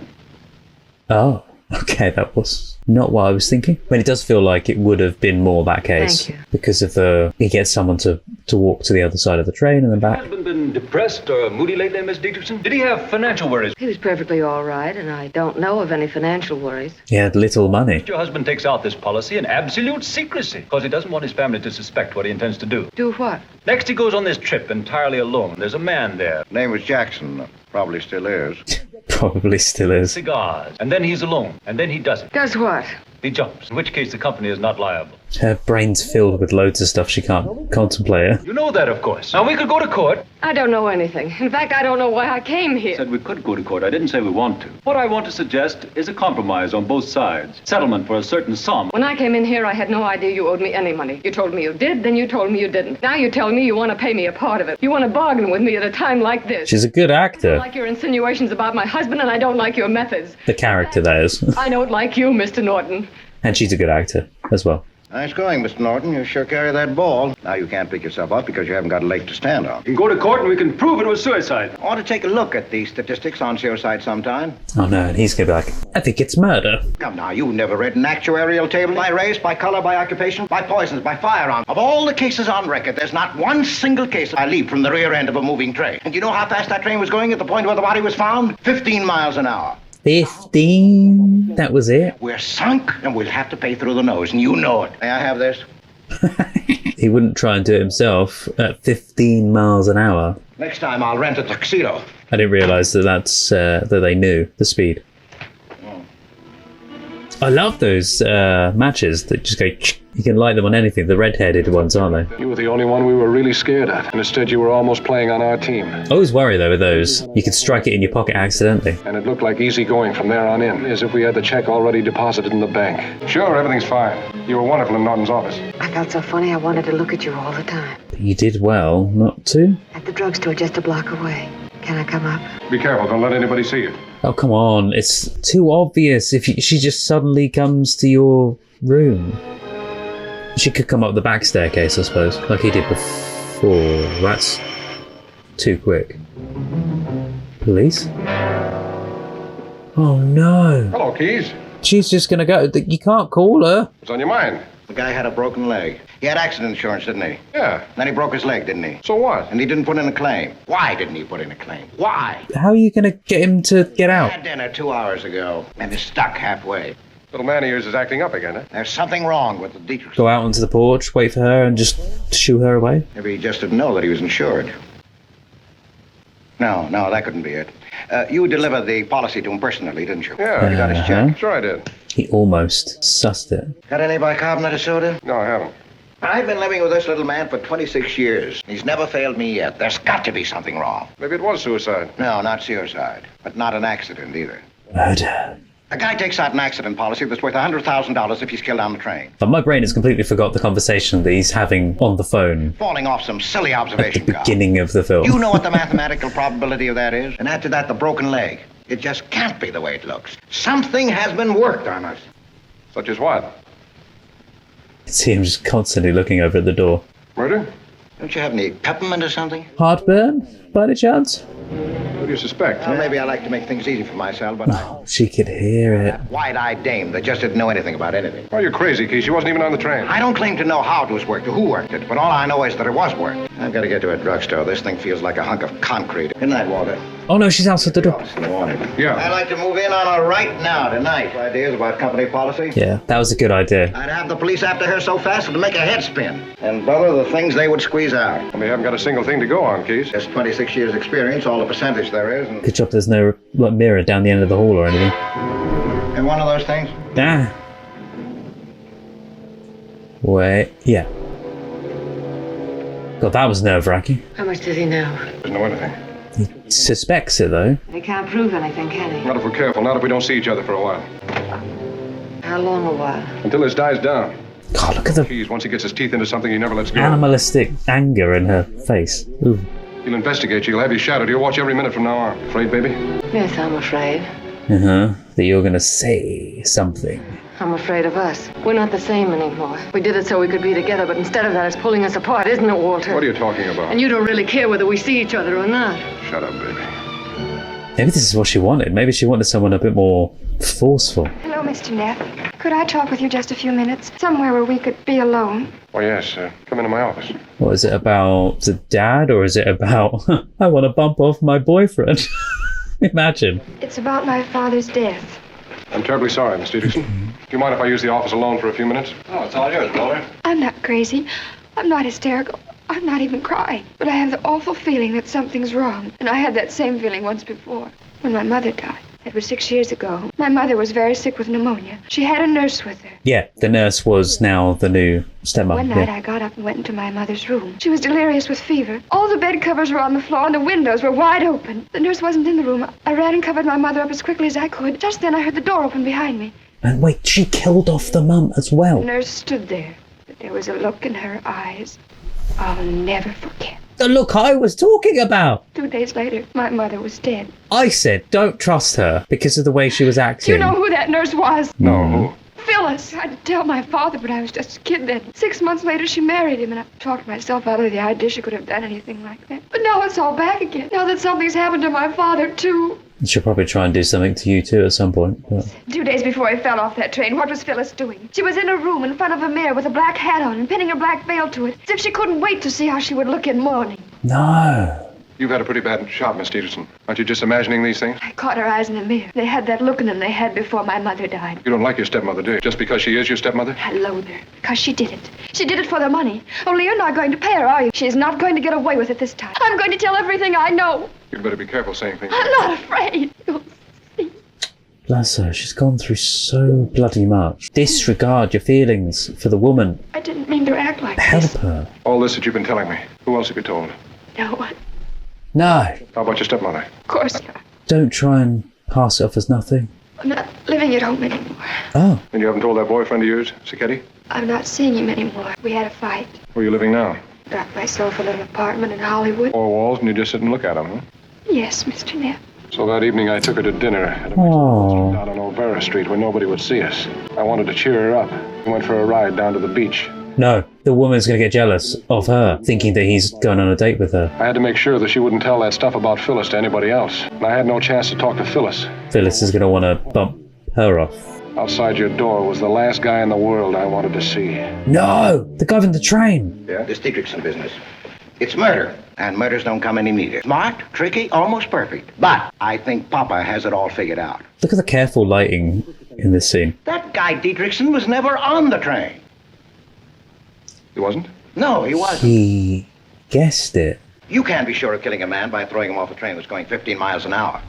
Oh, okay, that was not what I was thinking. But it does feel like it would have been more that case. Thank you. Because of he gets someone to walk to the other side of the train and then back. Has husband been depressed or moody lately, Miss Dietrichson? Did he have financial worries? He was perfectly all right, and I don't know of any financial worries. He had little money. Your husband takes out this policy in absolute secrecy because he doesn't want his family to suspect what he intends to do. Do what? Next, he goes on this trip entirely alone. There's a man there. Name was Jackson. Probably still is. Probably still is. Cigars. And then he's alone. And then he does it. Does what? He jumps, in which case the company is not liable. Her brain's filled with loads of stuff she can't contemplate. You know that, of course. Now, we could go to court. I don't know anything. In fact, I don't know why I came I here. said we could go to court. I didn't say we want to. What I want to suggest is a compromise on both sides. Settlement for a certain sum. When I came in here, I had no idea you owed me any money. You told me you did, then you told me you didn't. Now you tell me you want to pay me a part of it. You want to bargain with me at a time like this. She's a good I actor. don't like your insinuations about my husband, and I don't like your methods. The character, that is. I don't like you, Mr. Norton. And she's a good actor as well. Nice going, Mr. Norton. You sure carry that ball. Now you can't pick yourself up because you haven't got a leg to stand on. You can go to court and we can prove it was suicide. I ought to take a look at the statistics on suicide sometime. Oh no, and he's going to be like, I think it's murder. Come now, you never read an actuarial table by race, by color, by occupation, by poisons, by firearms. Of all the cases on record, there's not one single case I leaped from the rear end of a moving train. And you know how fast that train was going at the point where the body was found? 15 miles an hour. 15? That was it? We're sunk, and we'll have to pay through the nose, and you know it. May I have this? He wouldn't try and do it himself at 15 miles an hour. Next time I'll rent a tuxedo. I didn't realise that they knew the speed. I love those matches that just go... You can light them on anything. The red-headed ones, aren't they? You were the only one we were really scared at, and instead you were almost playing on our team. I always worry, though, with those. You could strike it in your pocket accidentally. And it looked like easy going from there on in, as if we had the check already deposited in the bank. Sure, everything's fine. You were wonderful in Norton's office. I felt so funny I wanted to look at you all the time. But you did well not to. At the drugstore just a block away. Can I come up? Be careful, don't let anybody see you. Oh, come on. It's too obvious if she just suddenly comes to your room. She could come up the back staircase, I suppose, like he did before. That's too quick. Police? Oh, no. Hello, Keys. She's just going to go. You can't call her. What's on your mind? The guy had a broken leg. He had accident insurance, didn't he? Yeah. Then he broke his leg, didn't he? So what? And he didn't put in a claim. Why didn't he put in a claim? Why? How are you going to get him to get I out? had dinner 2 hours ago, and he's stuck halfway. Little man of yours is acting up again, huh? There's something wrong with the Dietrich. Go out onto the porch, wait for her, and just shoo her away? Maybe he just didn't know that he was insured. No, that couldn't be it. You delivered the policy to him personally, didn't you? Yeah. You got his check? Sure I did. He almost sussed it. Got any bicarbonate of soda? No, I haven't. I've been living with this little man for 26 years. He's never failed me yet. There's got to be something wrong. Maybe it was suicide. No, not suicide. But not an accident either. Murder. A guy takes out an accident policy that's worth $100,000 if he's killed on the train. But my brain has completely forgot the conversation that he's having on the phone Falling off some silly at the observation car. beginning of the film. You know what the mathematical probability of that is? And add to that the broken leg. It just can't be the way it looks. Something has been worked on us. Such as what? See him just constantly looking over at the door. Murder? Don't you have any peppermint or something? Heartburn, by any chance? What do you suspect? Well, maybe I like to make things easy for myself, but I... She could hear it. Wide-eyed dame that just didn't know anything about anything. Oh, you're crazy, Key. She wasn't even on the train. I don't claim to know how it was worked or who worked it, but all I know is that it was worked. I've got to get to a drugstore. This thing feels like a hunk of concrete. Good night, Walter. Oh no, she's outside the door. In the morning. Yeah. I'd like to move in on her right now, tonight. Ideas about company policy? Yeah, that was a good idea. I'd have the police after her so fast it'd make her head spin. And, brother, the things they would squeeze out. Well, we haven't got a single thing to go on, Keys. Just 26 years experience, all the percentage there is. And Good job there's no mirror down the end of the hall or anything. and one of those things? Ah. Wait, yeah. God, that was nerve-wracking. How much does he know? Doesn't know anything. He suspects it, though. He can't prove anything, can he? Not if we're careful. Not if we don't see each other for a while. How long a while? Until this dies down. God, look at the Keys, once he gets his teeth into something, he never lets go. animalistic anger in her face. Ooh. He'll investigate you. He'll have you shadowed. He'll watch every minute from now on. Afraid, baby? Yes, I'm afraid. Uh-huh. That you're gonna say something. I'm afraid of us. We're not the same anymore. We did it so we could be together, but instead of that, it's pulling us apart, isn't it, Walter? What are you talking about? And you don't really care whether we see each other or not. Shut up, baby. Maybe this is what she wanted. Maybe she wanted someone a bit more forceful. Hello, Mr. Neff. Could I talk with you just a few minutes? Somewhere where we could be alone. Oh, yes. Come into my office. What is it about the dad, or is it about I want to bump off my boyfriend? Imagine. It's about my father's death. I'm terribly sorry, Miss Dietrichson. Do you mind if I use the office alone for a few minutes? Oh, it's all yours, Walter. I'm not crazy. I'm not hysterical. I'm not even crying. But I have the awful feeling that something's wrong. And I had that same feeling once before, when my mother died. It was 6 years ago. My mother was very sick with pneumonia. She had a nurse with her. Yeah, the nurse was now the new stepmom. One night Yeah. I got up and went into my mother's room. She was delirious with fever. All the bed covers were on the floor and the windows were wide open. The nurse wasn't in the room. I ran and covered my mother up as quickly as I could. Just then I heard the door open behind me. And wait, she killed off the mum as The well. nurse stood there, but there was a look in her eyes I'll never forget. The look I was talking about. 2 days later, my mother was dead. I said don't trust her because of the way she was acting. You know who that nurse was? No, who? Phyllis. I didn't tell my father, but I was just a kid then. 6 months later, she married him, and I talked myself out of the idea she could have done anything like that. But now it's all back again. Now that something's happened to my father, too. She'll probably try and do something to you too at some point. But 2 days before he fell off that train, what was Phyllis doing? She was in a room in front of a mirror with a black hat on and pinning a black veil to it, as if she couldn't wait to see how she would look in mourning. no. You've had a pretty bad shot, Miss Dietrichson. Aren't you just imagining these things? I caught her eyes in the mirror. They had that look in them they had before my mother died. You don't like your stepmother, do you? Just because she is your stepmother? I loathe her, because she did it. She did it for the money. Only you're not going to pay her, are you? She's not going to get away with it this time. I'm going to tell everything I know. You'd better be careful saying things. I'm not afraid. You'll see. Bless her. She's gone through so bloody much. Disregard your feelings for the woman. I didn't mean to act like Help this. her. All this that you've been telling me. Who else have you told? No one. No. How about your stepmother? Of course not. Don't try and pass it off as nothing. I'm not living at home anymore. Oh. And you haven't told that boyfriend of yours, Sicchetti? I'm not seeing him anymore. We had a fight. Where are you living now? Got myself a little apartment in Hollywood. 4 walls, and you just sit and look at them, huh? Yes, Mr. Neff. So that evening I took her to dinner at a Oh. down on Olvera Street where nobody would see us. I wanted to cheer her up. We went for a ride down to the beach. No. The woman's going to get jealous of her, thinking that he's going on a date with her. I had to make sure that she wouldn't tell that stuff about Phyllis to anybody else. And I had no chance to talk to Phyllis. Phyllis is going to want to bump her off. Outside your door was the last guy in the world I wanted to see. No! The guy from the train! Yeah? This Dietrichson business. It's murder. And murders don't come any neater. Smart, tricky, almost perfect. But I think Papa has it all figured out. Look at the careful lighting in this scene. That guy Dietrichson was never on the train. He wasn't? No, he wasn't. He guessed it. You can't be sure of killing a man by throwing him off a train that's going 15 miles an hour.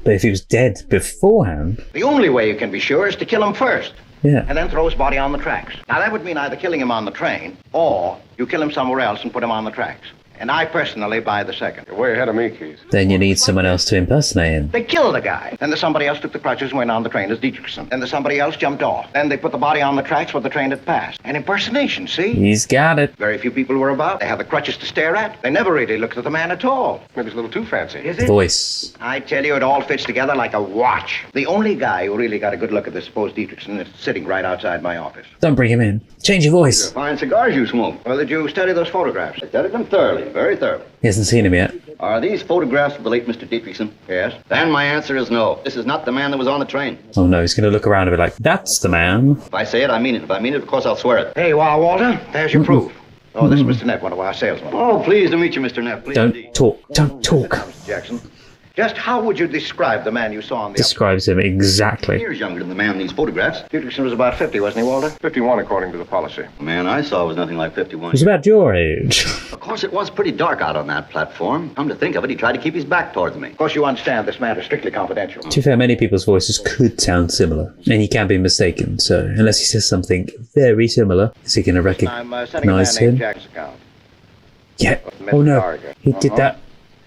But if he was dead beforehand... The only way you can be sure is to kill him first. Yeah. And then throw his body on the tracks. Now, that would mean either killing him on the train, or you kill him somewhere else and put him on the tracks. And I personally buy the second. You're way ahead of me, Keys. Then you need someone else to impersonate him. They killed the guy. Then there's somebody else took the crutches and went on the train as Dietrichson. Then there's somebody else jumped off. Then they put the body on the tracks where the train had passed. An impersonation, see? He's got it. Very few people were about. They had the crutches to stare at. They never really looked at the man at all. Maybe it's a little too fancy. Is it? Voice. I tell you, it all fits together like a watch. The only guy who really got a good look at the supposed Dietrichson is sitting right outside my office. Don't bring him in. Change your voice. Fine cigars you smoke. Well, did you study those photographs? I studied them thoroughly, very thoroughly. He hasn't seen him yet. Are these photographs of the late Mr. Dietrichson? Yes. Then my answer is no. This is not the man that was on the train. Oh no, he's going to look around and be like, that's the man. If I say it, I mean it. If I mean it, of course, I'll swear it. Hey, Walter, there's your proof. Oh, this is Mr. Neff, one of our salesmen. Oh, pleased to meet you, Mr. Neff. Pleased Don't indeed. talk. Don't talk. Mr. Jackson. Just how would you describe the man you saw on the... Describes him exactly. Years younger than the man in these photographs. Dietrichson was about 50, wasn't he, Walter? 51, according to the policy. The man I saw was nothing like 51. He's about your age. Of course, it was pretty dark out on that platform. Come to think of it, he tried to keep his back towards me. Of course, you understand this matter is strictly confidential. To be fair, many people's voices could sound similar, and he can be mistaken, so unless he says something very similar, is he going to recognize him? Jack's account. Yeah. Oh no, he did that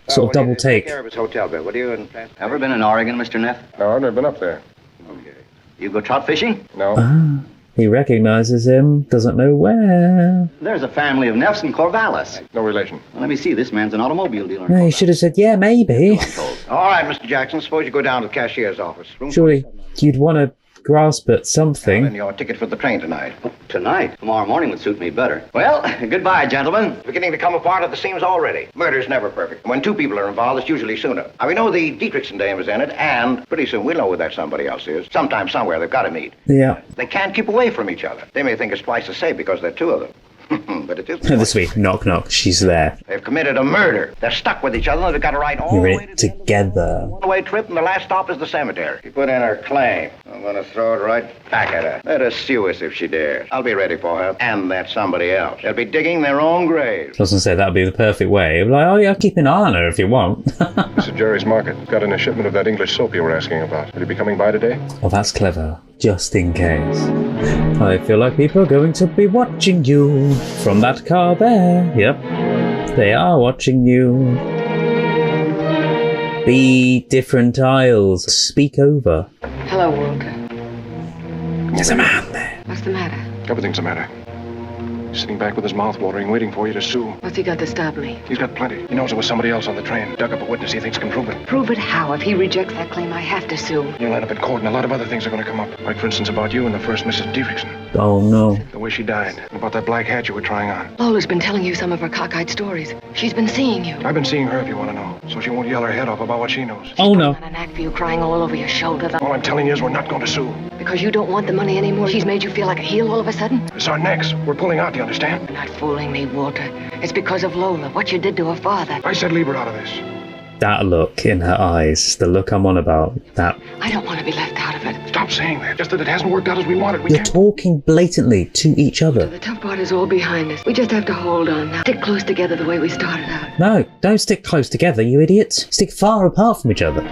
sort of double take. Take care of his hotel bill, would you? Ever been in Oregon, Mr. Neff? No, I've never been up there. Okay. You go trout fishing? No. Ah, he recognizes him, doesn't know where. There's a family of Neffs in Corvallis. No relation. Well, let me see. This man's an automobile dealer. No, he should have said, yeah, maybe. All right, Mr. Jackson, suppose you go down to the cashier's office. Room Surely you'd want to grasp at and something. your ticket for the train tonight. Tonight? Tomorrow morning would suit me better. Well, goodbye, gentlemen. Beginning to come apart at the seams already. Murder's never perfect. When two people are involved, it's usually sooner. Now, we know the Dietrichson dame is in it, and pretty soon we'll know who that somebody else is. Sometime, somewhere, they've got to meet. Yeah. They can't keep away from each other. They may think it's twice as safe because there are two of them. But it isn't. This week, knock knock, she's there. They've committed a murder. They're stuck with each other, and they've got to ride all You're the in way it together. one-way trip, and the last stop is the cemetery. She put in her claim. I'm going to throw it right back at her. Let her sue us if she dares. I'll be ready for her. And that somebody else. They'll be digging their own graves. I was going to say that would be the perfect way. Like, oh yeah, keep an eye on her if you want. This is Jerry's Market. Got in a shipment of that English soap you were asking about. Will you be coming by today? Oh, that's clever. Just in case. I feel like people are going to be watching you from that car there. Yep. They are watching you. Be different aisles. Speak over. Hello, Walter. There's a man there. What's the matter? Everything's the matter. He's sitting back with his mouth watering, waiting for you to sue. What's he got to stop me? He's got plenty. He knows it was somebody else on the train. Dug up a witness he thinks can prove it. Prove it how? If he rejects that claim, I have to sue. You'll end up in court, and a lot of other things are going to come up. Like, for instance, about you and the first Mrs. Dietrichson. Oh no. The way she died. And about that black hat you were trying on. Lola's been telling you some of her cockeyed stories. She's been seeing you. I've been seeing her, if you want to know. So she won't yell her head off about what she knows. Oh no. An act for you crying all over your shoulder. All I'm telling you is we're not going to sue. Because you don't want the money anymore, she's made you feel like a heel all of a sudden? It's our necks. We're pulling out, do you understand? You're not fooling me, Walter. It's because of Lola, what you did to her father. I said leave her out of this. That look in her eyes, the look I'm on about, that... I don't want to be left out of it. Stop saying that. Just that it hasn't worked out as we wanted. We You're can't. talking blatantly to each other. The tough part is all behind us. We just have to hold on now. Stick close together the way we started out. No, don't stick close together, you idiots. Stick far apart from each other.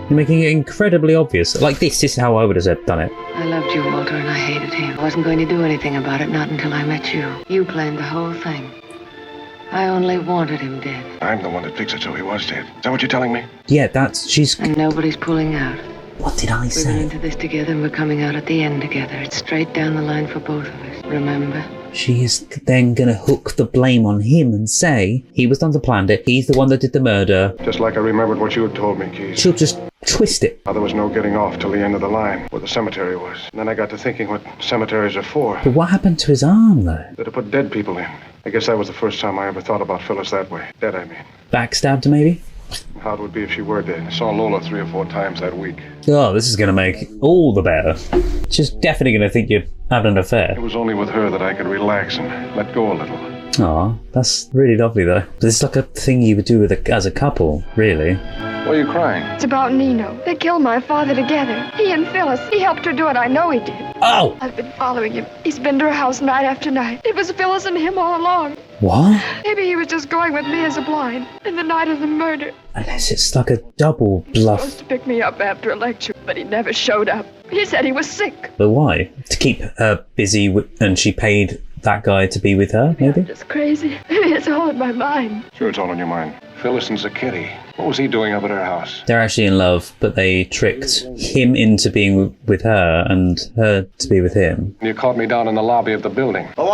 You're making it incredibly obvious. Like this is how I would have done it. I loved you, Walter, and I hated him. I wasn't going to do anything about it, not until I met you. You planned the whole thing. I only wanted him dead. I'm the one that fixed it so he was dead. Is that what you're telling me? Yeah, she's... And nobody's pulling out. What did I We went say? into this together and we're coming out at the end together. It's straight down the line for both of us. Remember? She is then gonna hook the blame on him and say he was the one that planned it, he's the one that did the murder. Just like I remembered what you had told me, Keys. She'll just twist it. How there was no getting off till the end of the line, where the cemetery was. And then I got to thinking what cemeteries are for. But what happened to his arm, though? They're to put dead people in. I guess that was the first time I ever thought about Phyllis that way. Dead, I mean. Backstabbed, maybe? How it would be if she were dead. I saw Lola 3 or 4 times that week. Oh, this is gonna make all the better. She's definitely gonna think you're having an affair. It was only with her that I could relax and let go a little. Aw, that's really lovely, though. But it's like a thing you would do as a couple, really. Why are you crying? It's about Nino. They killed my father together. He and Phyllis. He helped her do it. I know he did. Oh! I've been following him. He's been to her house night after night. It was Phyllis and him all along. What? Maybe he was just going with me as a blind. In the night of the murder. Unless it's like a double bluff. Supposed to pick me up after a lecture, but he never showed up. He said he was sick. But why? To keep her busy and she paid that guy to be with her, maybe? I'm just crazy. Maybe it's all in my mind. Sure, it's all in your mind. Phyllis and Zacchetti. What was he doing up at her house? They're actually in love, but they tricked him into being with her and her to be with him. You caught me down in the lobby of the building. Oh,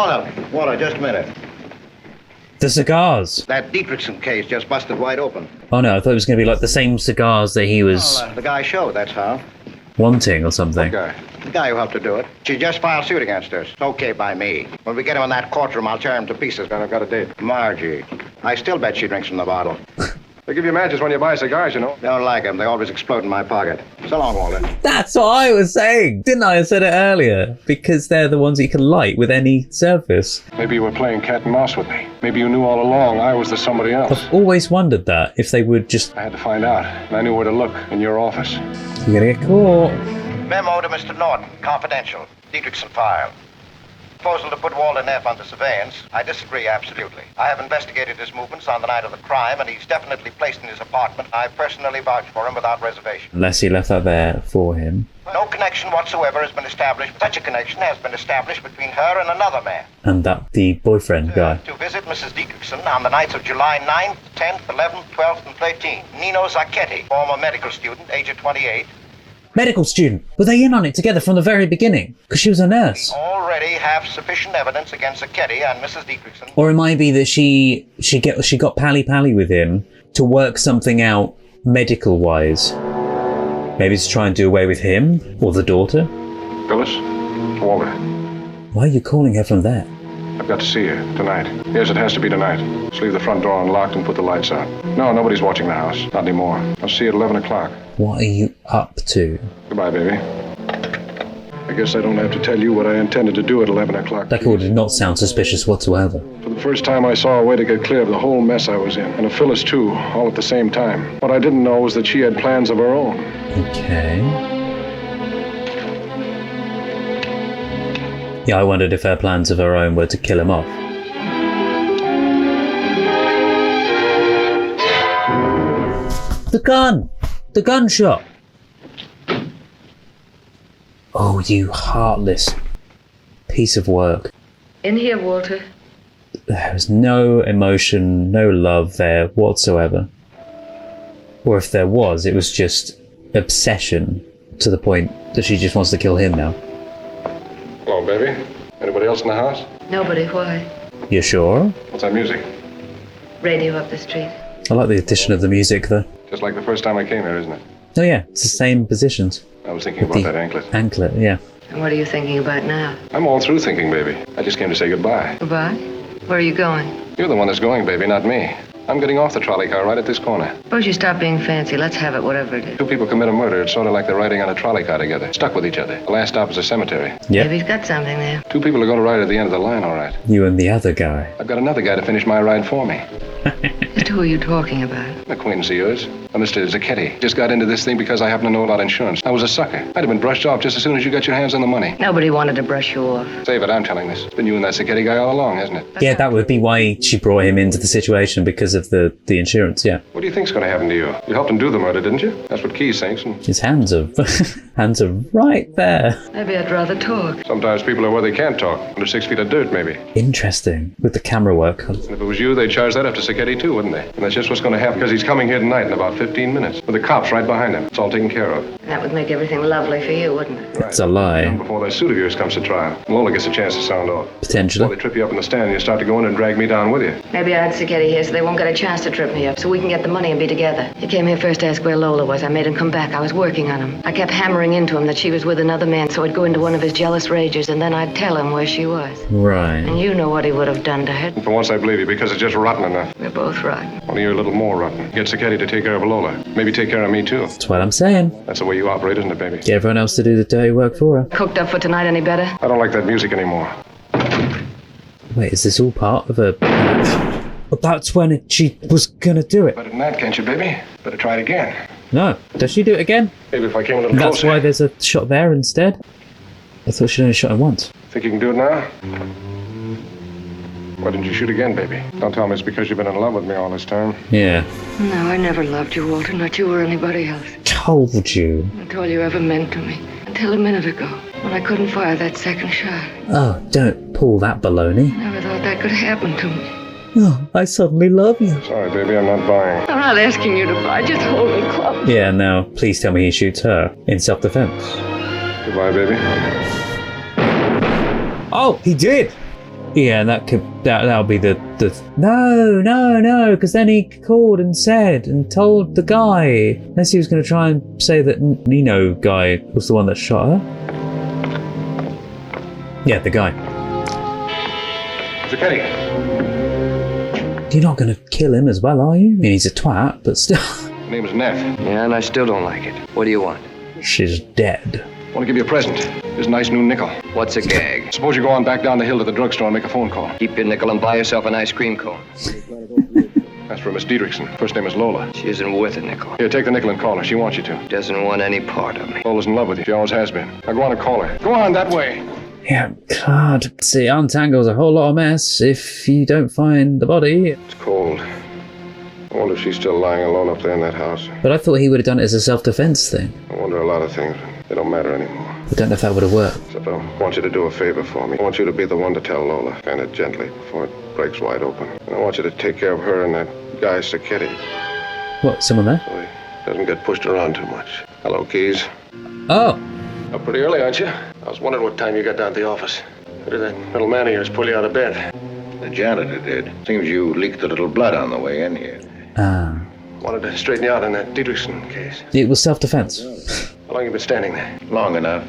Walter, just a minute. The cigars! That Dietrichson case just busted wide open. Oh no, I thought it was going to be like the same cigars that he was The guy showed, that's how. wanting or something. Guy. The guy who helped her do it. She just filed suit against us. It's okay by me. When we get him in that courtroom, I'll tear him to pieces. And I've got a date. Margie. I still bet she drinks from the bottle. They give you matches when you buy cigars, you know. Don't like them. They always explode in my pocket. So long, Walter. That's what I was saying! Didn't I? I said it earlier. Because they're the ones you can light with any surface. Maybe you were playing cat and mouse with me. Maybe you knew all along I was the somebody else. I've always wondered that, if they would just... I had to find out, and I knew where to look, in your office. You're gonna get caught. Memo to Mr. Norton. Confidential. Dietrichson file. Proposal to put Walter Neff under surveillance. I disagree absolutely. I have investigated his movements on the night of the crime, and he's definitely placed in his apartment. I personally vouch for him without reservation. Unless he left that there for him. No connection whatsoever has been established. Such a connection has been established between her and another man. And that the boyfriend guy. To visit Mrs. Dietrichson on the nights of July 9th, 10th, 11th, 12th, and 13th. Nino Zacchetti, former medical student, age of 28. Medical student! Were they in on it together from the very beginning? Because she was a nurse. Already have sufficient evidence against Zacchetti and Mrs. Dietrichson. Or it might be that she got pally-pally with him to work something out medical-wise. Maybe to try and do away with him or the daughter. Phyllis? Walter. Why are you calling her from there? I've got to see her tonight. Yes, it has to be tonight. Just leave the front door unlocked and put the lights out. No, nobody's watching the house. Not anymore. I'll see you at 11 o'clock. What are you up to? Goodbye, baby. I guess I don't have to tell you what I intended to do at 11 o'clock. That call did not sound suspicious whatsoever. For the first time, I saw a way to get clear of the whole mess I was in. And of Phyllis, too, all at the same time. What I didn't know was that she had plans of her own. Okay. Yeah, I wondered if her plans of her own were to kill him off. The gun! The gunshot! Oh, you heartless piece of work. In here, Walter. There was no emotion, no love there whatsoever. Or if there was, it was just obsession to the point that she just wants to kill him now. Hello, baby. Anybody else in the house? Nobody, why? You sure? What's that music? Radio up the street. I like the addition of the music though. Just like the first time I came here, isn't it? Oh yeah, it's the same positions. I was thinking about that anklet. Anklet, yeah. And what are you thinking about now? I'm all through thinking, baby. I just came to say goodbye. Goodbye? Where are you going? You're the one that's going, baby, not me. I'm getting off the trolley car right at this corner. Suppose you stop being fancy. Let's have it, whatever it is. Two people commit a murder. It's sort of like they're riding on a trolley car together, stuck with each other. The last stop is a cemetery. Yeah. Maybe he's got something there. Two people are going to ride at the end of the line, all right. You and the other guy. I've got another guy to finish my ride for me. Just who are you talking about? An acquaintance of yours, a Mr. Zacchetti. Just got into this thing because I happen to know about insurance. I was a sucker. I'd have been brushed off just as soon as you got your hands on the money. Nobody wanted to brush you off. Save it, I'm telling this. It's been you and that Zacchetti guy all along, hasn't it? Yeah, that would be why she brought him into the situation, because of the insurance, yeah. What do you think's going to happen to you? You helped him do the murder, didn't you? That's what Keyes thinks. And His hands are hands are right there. Maybe I'd rather talk. sometimes people are where they can't talk. Under 6 feet of dirt, maybe. Interesting. With the camera work. And if it was you, they'd charge that up to Zacchetti too, wouldn't they? And that's just what's going to happen, because he's coming here tonight in about 15 minutes. With the cops right behind him. It's all taken care of. That would make everything lovely for you, wouldn't it? It's a lie. Before that suit of yours comes to trial. Lola gets a chance to sound off. Potentially. Before they trip you up in the stand, you start to go in and drag me down with you. Maybe I had Zacchetti here so they won't get a chance to trip me up, so we can get the money and be together. He came here first to ask where Lola was. I made him come back. I was working on him. I kept hammering into him that she was with another man, so I'd go into one of his jealous rages, and then I'd tell him where she was. Right. And you know what he would have done to her. And for once, I believe you, because it's just rotten enough. We're both rotten. Only you're a little more rotten. Get Zacchetti to take care of Lola. Maybe take care of me, too. That's what I'm saying. That's the way you operate, isn't it, baby? Get everyone else to do the dirty work for her. Cooked up for tonight any better? I don't like that music anymore. Wait, is this all part of a... Well, that's when she was gonna do it. Better than that, can't you, baby? Better try it again. No. Does she do it again? Maybe if I came a little That's closer. why there's a shot there instead? I thought she'd only shot him once. Think you can do it now? Why didn't you shoot again, baby? Don't tell me it's because you've been in love with me all this time. Yeah. No, I never loved you, Walter, not you or anybody else. Told you. That's all you ever meant to me. Until a minute ago, when I couldn't fire that second shot. Oh, don't pull that baloney. Never thought that could happen to me. Oh, I suddenly love you. Sorry, baby, I'm not buying. I'm not asking you to buy. Just hold me close. Yeah, now please tell me he shoots her in self-defense. Goodbye, baby. Oh, he did. Yeah, that'll be the no, because then he called and said and told the guy. Unless he was going to try and say that Nino guy was the one that shot her. Yeah, the guy. Mr. Kenny. You're not going to kill him as well, are you? I mean, he's a twat, but still. My name is Neff. Yeah, and I still don't like it. What do you want? She's dead. I want to give you a present. This nice new nickel. What's a gag? Suppose you go on back down the hill to the drugstore and make a phone call. Keep your nickel and buy yourself an ice cream cone. That's for Miss Diedrichsen. First name is Lola. She isn't worth a nickel. Here, take the nickel and call her. She wants you to. Doesn't want any part of me. Lola's in love with you. She always has been. Now go on and call her. Go on, that way. Yeah, God. See, untangles a whole lot of mess if you don't find the body. It's cold. I wonder if she's still lying alone up there in that house. But I thought he would have done it as a self-defense thing. I wonder a lot of things. They don't matter anymore. I don't know if that would have worked. Except I want you to do a favor for me. I want you to be the one to tell Lola, kind of gently, before it breaks wide open. And I want you to take care of her and that guy Sacchetti, What, someone there? so he doesn't get pushed around too much. Hello, Keys. Oh! Up pretty early, aren't you? I was wondering what time you got down to the office. How did that little man of yours pull you out of bed? The janitor did. Seems you leaked a little blood on the way in here. Ah. Wanted to straighten you out on that Diedrichsen case. It was self-defense. How long you been standing there? Long enough.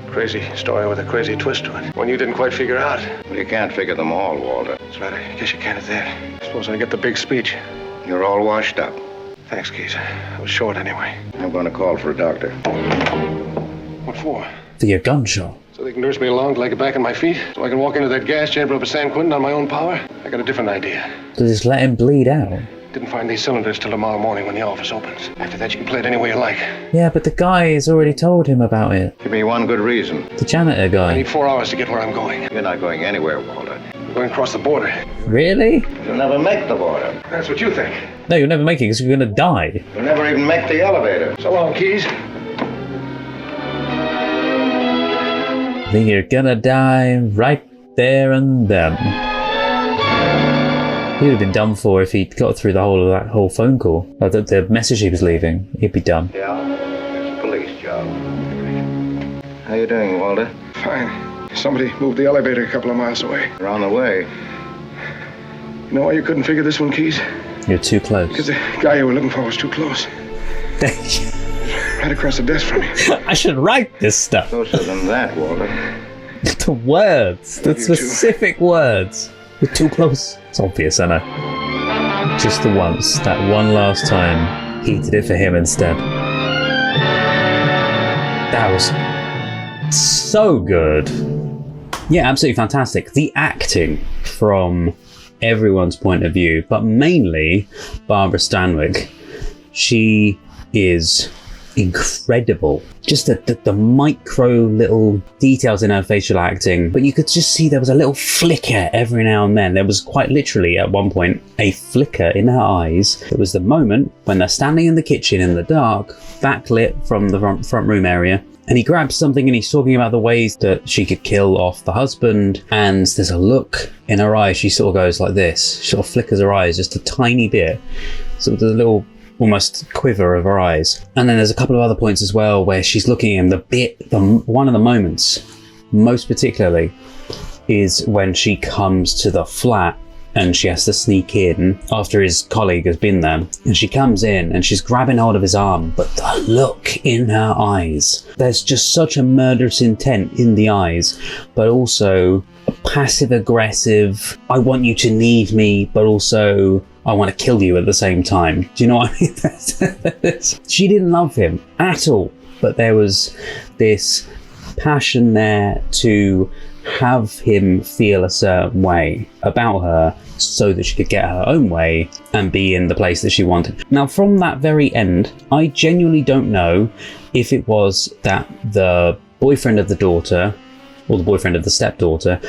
Crazy story with a crazy twist to it. One you didn't quite figure out. Well, you can't figure them all, Walter. That's right, I guess you can at that. Suppose I get the big speech. You're all washed up. Thanks, Keys. I was short anyway. I'm going to call for a doctor. What for? For your gunshot. So they can nurse me along till I get back on my feet? So I can walk into that gas chamber up at San Quentin on my own power? I got a different idea. To just let him bleed out. Didn't find these cylinders till tomorrow morning when the office opens. After that, you can play it any way you like. Yeah, but the guy has already told him about it. Give me one good reason. The janitor I guy. need 4 hours to get where I'm going. You're not going anywhere, Walter. I'm going across the border. Really? You'll never make the border. That's what you think. No, you'll never make it because you're going to die. You'll never even make the elevator. So long, Keys. Then you're gonna die right there and then. He would have been done for if he'd got through the whole of that whole phone call. Or the message he was leaving. He'd be done. Yeah, it's a police job. How you doing, Walter? Fine. Somebody moved the elevator a couple of miles away. You're on the way. You know why you couldn't figure this one, Keys? You're too close. Because the guy you were looking for was too close. Right across the desk from you. I should write this stuff. Closer than that, Walter. The words. The specific words. You're too close. It's obvious, I know. Just the once. That one last time. He did it for him instead. That was so good. Yeah, absolutely fantastic. The acting from everyone's point of view, but mainly Barbara Stanwyck. She is incredible. Just the micro little details in her facial acting, but you could just see there was a little flicker every now and then. There was quite literally at one point a flicker in her eyes. It was the moment when they're standing in the kitchen in the dark, backlit from the front room area, and he grabs something and he's talking about the ways that she could kill off the husband, and there's a look in her eyes. She sort of goes like this, she sort of flickers her eyes just a tiny bit, so there's a little almost quiver of her eyes. And then there's a couple of other points as well where she's looking at him. One of the moments most particularly is when she comes to the flat and she has to sneak in after his colleague has been there, and she comes in and she's grabbing hold of his arm, but the look in her eyes, there's just such a murderous intent in the eyes, but also a passive aggressive, I want you to need me, but also I want to kill you at the same time. Do you know what I mean? She didn't love him at all, but there was this passion there to have him feel a certain way about her so that she could get her own way and be in the place that she wanted. Now, from that very end, I genuinely don't know if it was that the boyfriend of the daughter or the boyfriend of the stepdaughter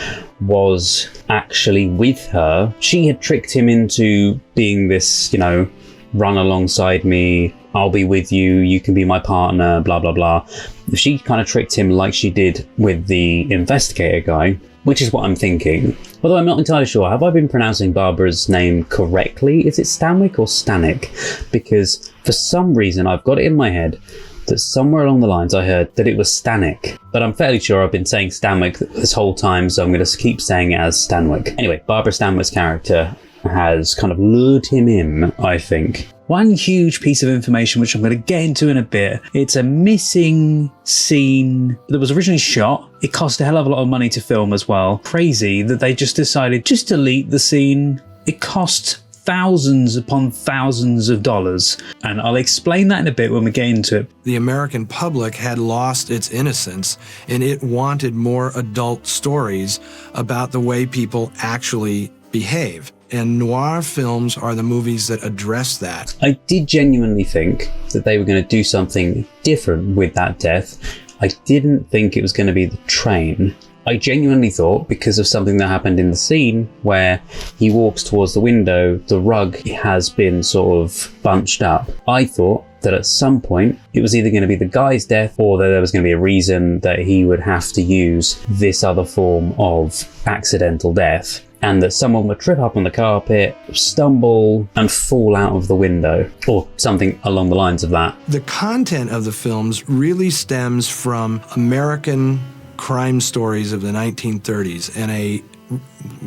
was actually with her. She had tricked him into being this, run alongside me, I'll be with you, you can be my partner, blah, blah, blah. If she kind of tricked him like she did with the investigator guy, which is what I'm thinking. Although I'm not entirely sure, have I been pronouncing Barbara's name correctly? Is it Stanwyck or Stanek? Because for some reason I've got it in my head that somewhere along the lines I heard that it was Stanek. But I'm fairly sure I've been saying Stanwyck this whole time, so I'm going to keep saying it as Stanwyck. Anyway, Barbara Stanwyck's character has kind of lured him in, I think. One huge piece of information, which I'm going to get into in a bit, it's a missing scene that was originally shot. It cost a hell of a lot of money to film as well. Crazy that they just decided just delete the scene. It cost thousands upon thousands of dollars. And I'll explain that in a bit when we get into it. The American public had lost its innocence, and it wanted more adult stories about the way people actually behave. And noir films are the movies that address that. I did genuinely think that they were going to do something different with that death. I didn't think it was going to be the train. I genuinely thought, because of something that happened in the scene where he walks towards the window, the rug has been sort of bunched up. I thought that at some point it was either going to be the guy's death or that there was going to be a reason that he would have to use this other form of accidental death, and that someone would trip up on the carpet, stumble, and fall out of the window, or something along the lines of that. The content of the films really stems from American crime stories of the 1930s and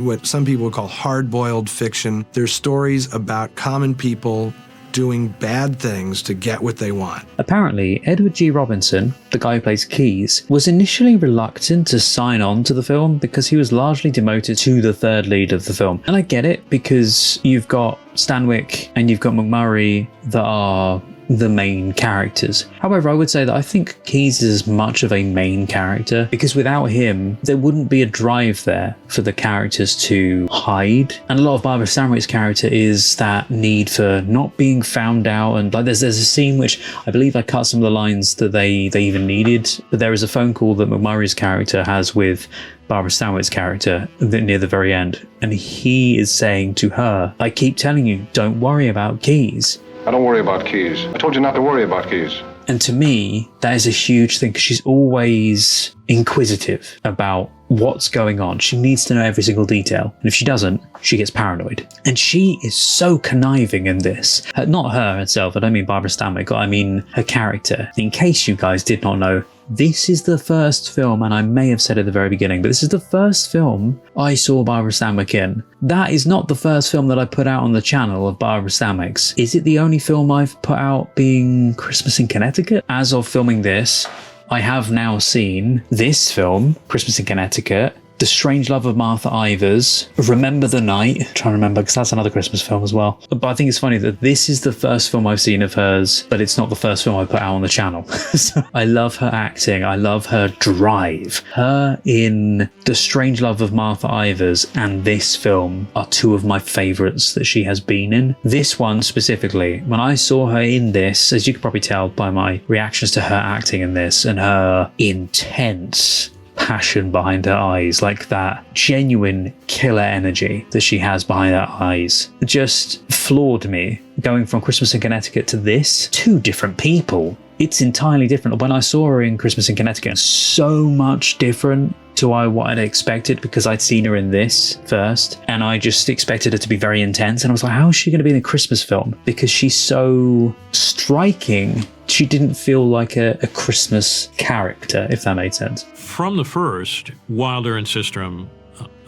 what some people would call hard-boiled fiction. They're stories about common people doing bad things to get what they want. Apparently, Edward G. Robinson, the guy who plays Keyes, was initially reluctant to sign on to the film because he was largely demoted to the third lead of the film. And I get it, because you've got Stanwyck and you've got MacMurray that are the main characters. However, I would say that I think Keyes is as much of a main character, because without him, there wouldn't be a drive there for the characters to hide. And a lot of Barbara Stanwyck's character is that need for not being found out. And like there's a scene which I believe I cut some of the lines that they even needed, but there is a phone call that MacMurray's character has with Barbara Stanwyck's character near the very end, and he is saying to her, I keep telling you, don't worry about Keyes. I don't worry about Keyes. I told you not to worry about Keyes. And to me, that is a huge thing, because she's always inquisitive about what's going on. She needs to know every single detail. And if she doesn't, she gets paranoid. And she is so conniving in this. Not her herself, I don't mean Barbara Stanwyck, I mean her character. In case you guys did not know, this is the first film, and I may have said at the very beginning, but this is the first film I saw Barbara Stanwyck in. That is not the first film that I put out on the channel of Barbara Stanwyck's. Is it the only film I've put out being Christmas in Connecticut? As of filming this, I have now seen this film, Christmas in Connecticut, The Strange Love of Martha Ivers, Remember the Night, I'm trying to remember because that's another Christmas film as well. But I think it's funny that this is the first film I've seen of hers, but it's not the first film I put out on the channel. So I love her acting, I love her drive. Her in The Strange Love of Martha Ivers and this film are two of my favourites that she has been in. This one specifically, when I saw her in this, as you can probably tell by my reactions to her acting in this and her intense passion behind her eyes, like that genuine killer energy that she has behind her eyes, just floored me. Going from Christmas in Connecticut to this, two different people. It's entirely different. When I saw her in Christmas in Connecticut, so much different to what I'd expected, because I'd seen her in this first and I just expected her to be very intense, and I was like, how is she going to be in a Christmas film? Because she's so striking. She didn't feel like a Christmas character, if that made sense. From the first, Wilder and Systrom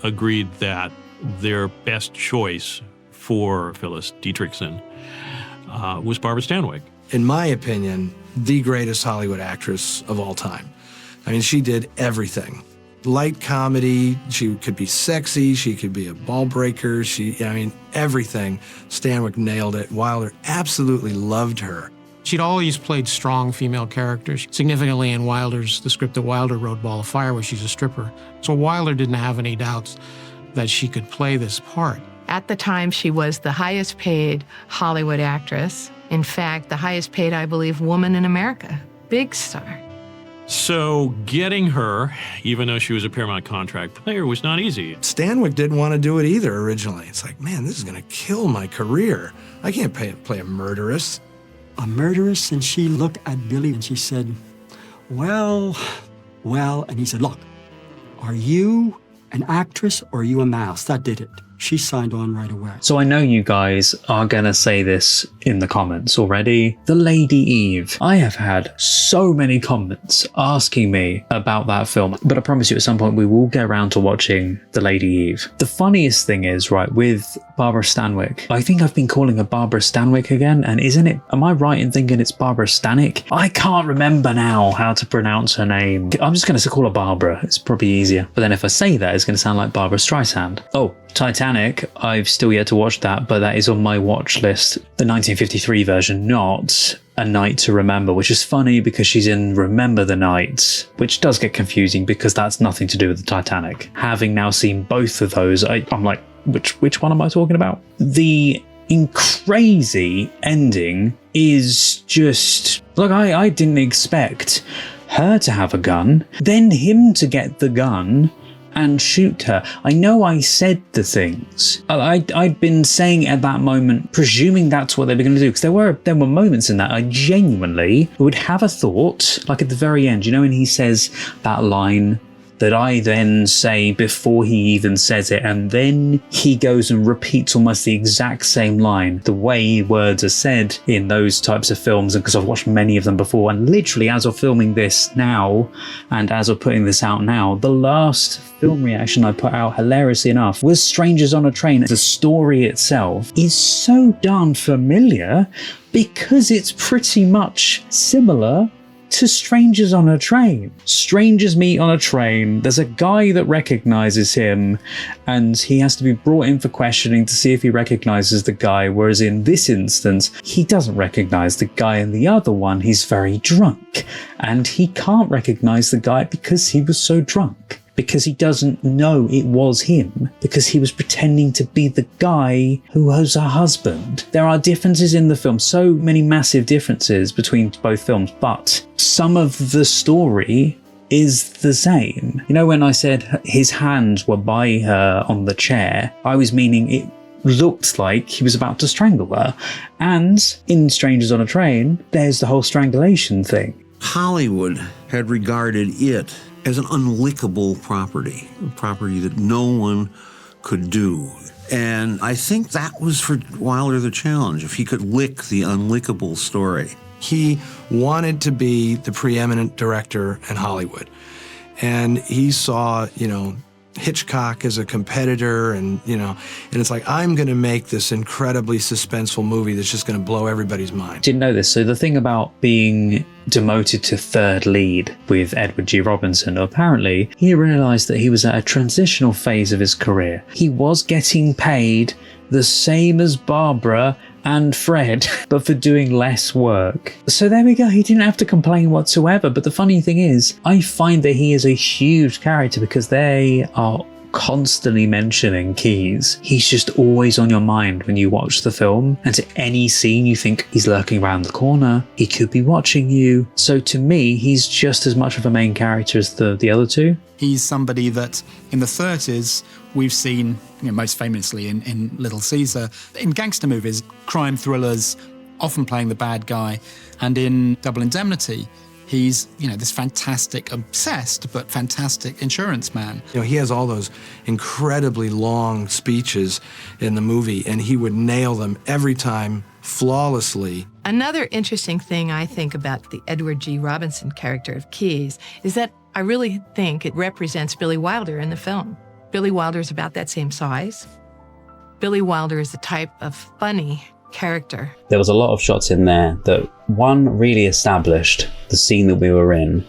agreed that their best choice for Phyllis Dietrichson was Barbara Stanwyck. In my opinion, the greatest Hollywood actress of all time. I mean, she did everything. Light comedy, she could be sexy, she could be a ball breaker, everything. Stanwyck nailed it. Wilder absolutely loved her. She'd always played strong female characters. Significantly in the script that Wilder wrote, Ball of Fire, where she's a stripper. So Wilder didn't have any doubts that she could play this part. At the time, she was the highest paid Hollywood actress. In fact, the highest paid, I believe, woman in America. Big star. So getting her, even though she was a Paramount contract player, was not easy. Stanwyck didn't want to do it either originally. It's like, man, this is going to kill my career. I can't play a murderess. a murderess? And she looked at Billy and she said, well, and he said, look, are you an actress or are you a mouse? That did it. She signed on right away. So I know you guys are gonna say this in the comments already. The Lady Eve. I have had so many comments asking me about that film, but I promise you at some point we will get around to watching The Lady Eve. The funniest thing is, right, with Barbara Stanwyck, I think I've been calling her Barbara Stanwyck again, and am I right in thinking it's Barbara Stanwyck? I can't remember now how to pronounce her name. I'm just gonna call her Barbara. It's probably easier. But then if I say that, it's gonna sound like Barbara Streisand. Oh, Titanic, I've still yet to watch that, but that is on my watch list. The 1953 version, not A Night to Remember, which is funny because she's in Remember the Night, which does get confusing because that's nothing to do with the Titanic. Having now seen both of those, I'm like, which one am I talking about? The crazy ending is just, like, I didn't expect her to have a gun, then him to get the gun and shoot her. I know I said the things. I'd been saying at that moment, presuming that's what they were going to do, because there were moments in that I genuinely would have a thought, like at the very end, you know, when he says that line that I then say before he even says it, and then he goes and repeats almost the exact same line, the way words are said in those types of films, and because I've watched many of them before, and literally as of filming this now, and as of putting this out now, the last film reaction I put out, hilariously enough, was Strangers on a Train. The story itself is so darn familiar because it's pretty much similar to Strangers on a Train. Strangers meet on a train. There's a guy that recognizes him and he has to be brought in for questioning to see if he recognizes the guy, whereas in this instance, he doesn't recognize the guy. In the other one, he's very drunk and he can't recognize the guy because he was so drunk. Because he doesn't know it was him, because he was pretending to be the guy who was her husband. There are differences in the film, so many massive differences between both films, but some of the story is the same. You know, when I said his hands were by her on the chair, I was meaning it looked like he was about to strangle her. And in Strangers on a Train, there's the whole strangulation thing. Hollywood had regarded it as an unlickable property, a property that no one could do. And I think that was for Wilder the challenge, if he could lick the unlickable story. He wanted to be the preeminent director in Hollywood. And he saw, Hitchcock as a competitor and it's like, I'm going to make this incredibly suspenseful movie that's just going to blow everybody's mind. Didn't know this. So the thing about being demoted to third lead with Edward G. Robinson, apparently he realized that he was at a transitional phase of his career. He was getting paid the same as Barbara and Fred, but for doing less work. So there we go. He didn't have to complain whatsoever. But the funny thing is, I find that he is a huge character because they are constantly mentioning Keyes. He's just always on your mind when you watch the film, and to any scene you think he's lurking around the corner, he could be watching you. So to me, he's just as much of a main character as the other two. He's somebody that in the 30s we've seen, most famously in Little Caesar, in gangster movies, crime thrillers, often playing the bad guy, and in Double Indemnity, he's, this fantastic, obsessed, but fantastic insurance man. He has all those incredibly long speeches in the movie, and he would nail them every time flawlessly. Another interesting thing I think about the Edward G. Robinson character of Keyes is that I really think it represents Billy Wilder in the film. Billy Wilder is about that same size. Billy Wilder is the type of funny character. There was a lot of shots in there that, one, really established the scene that we were in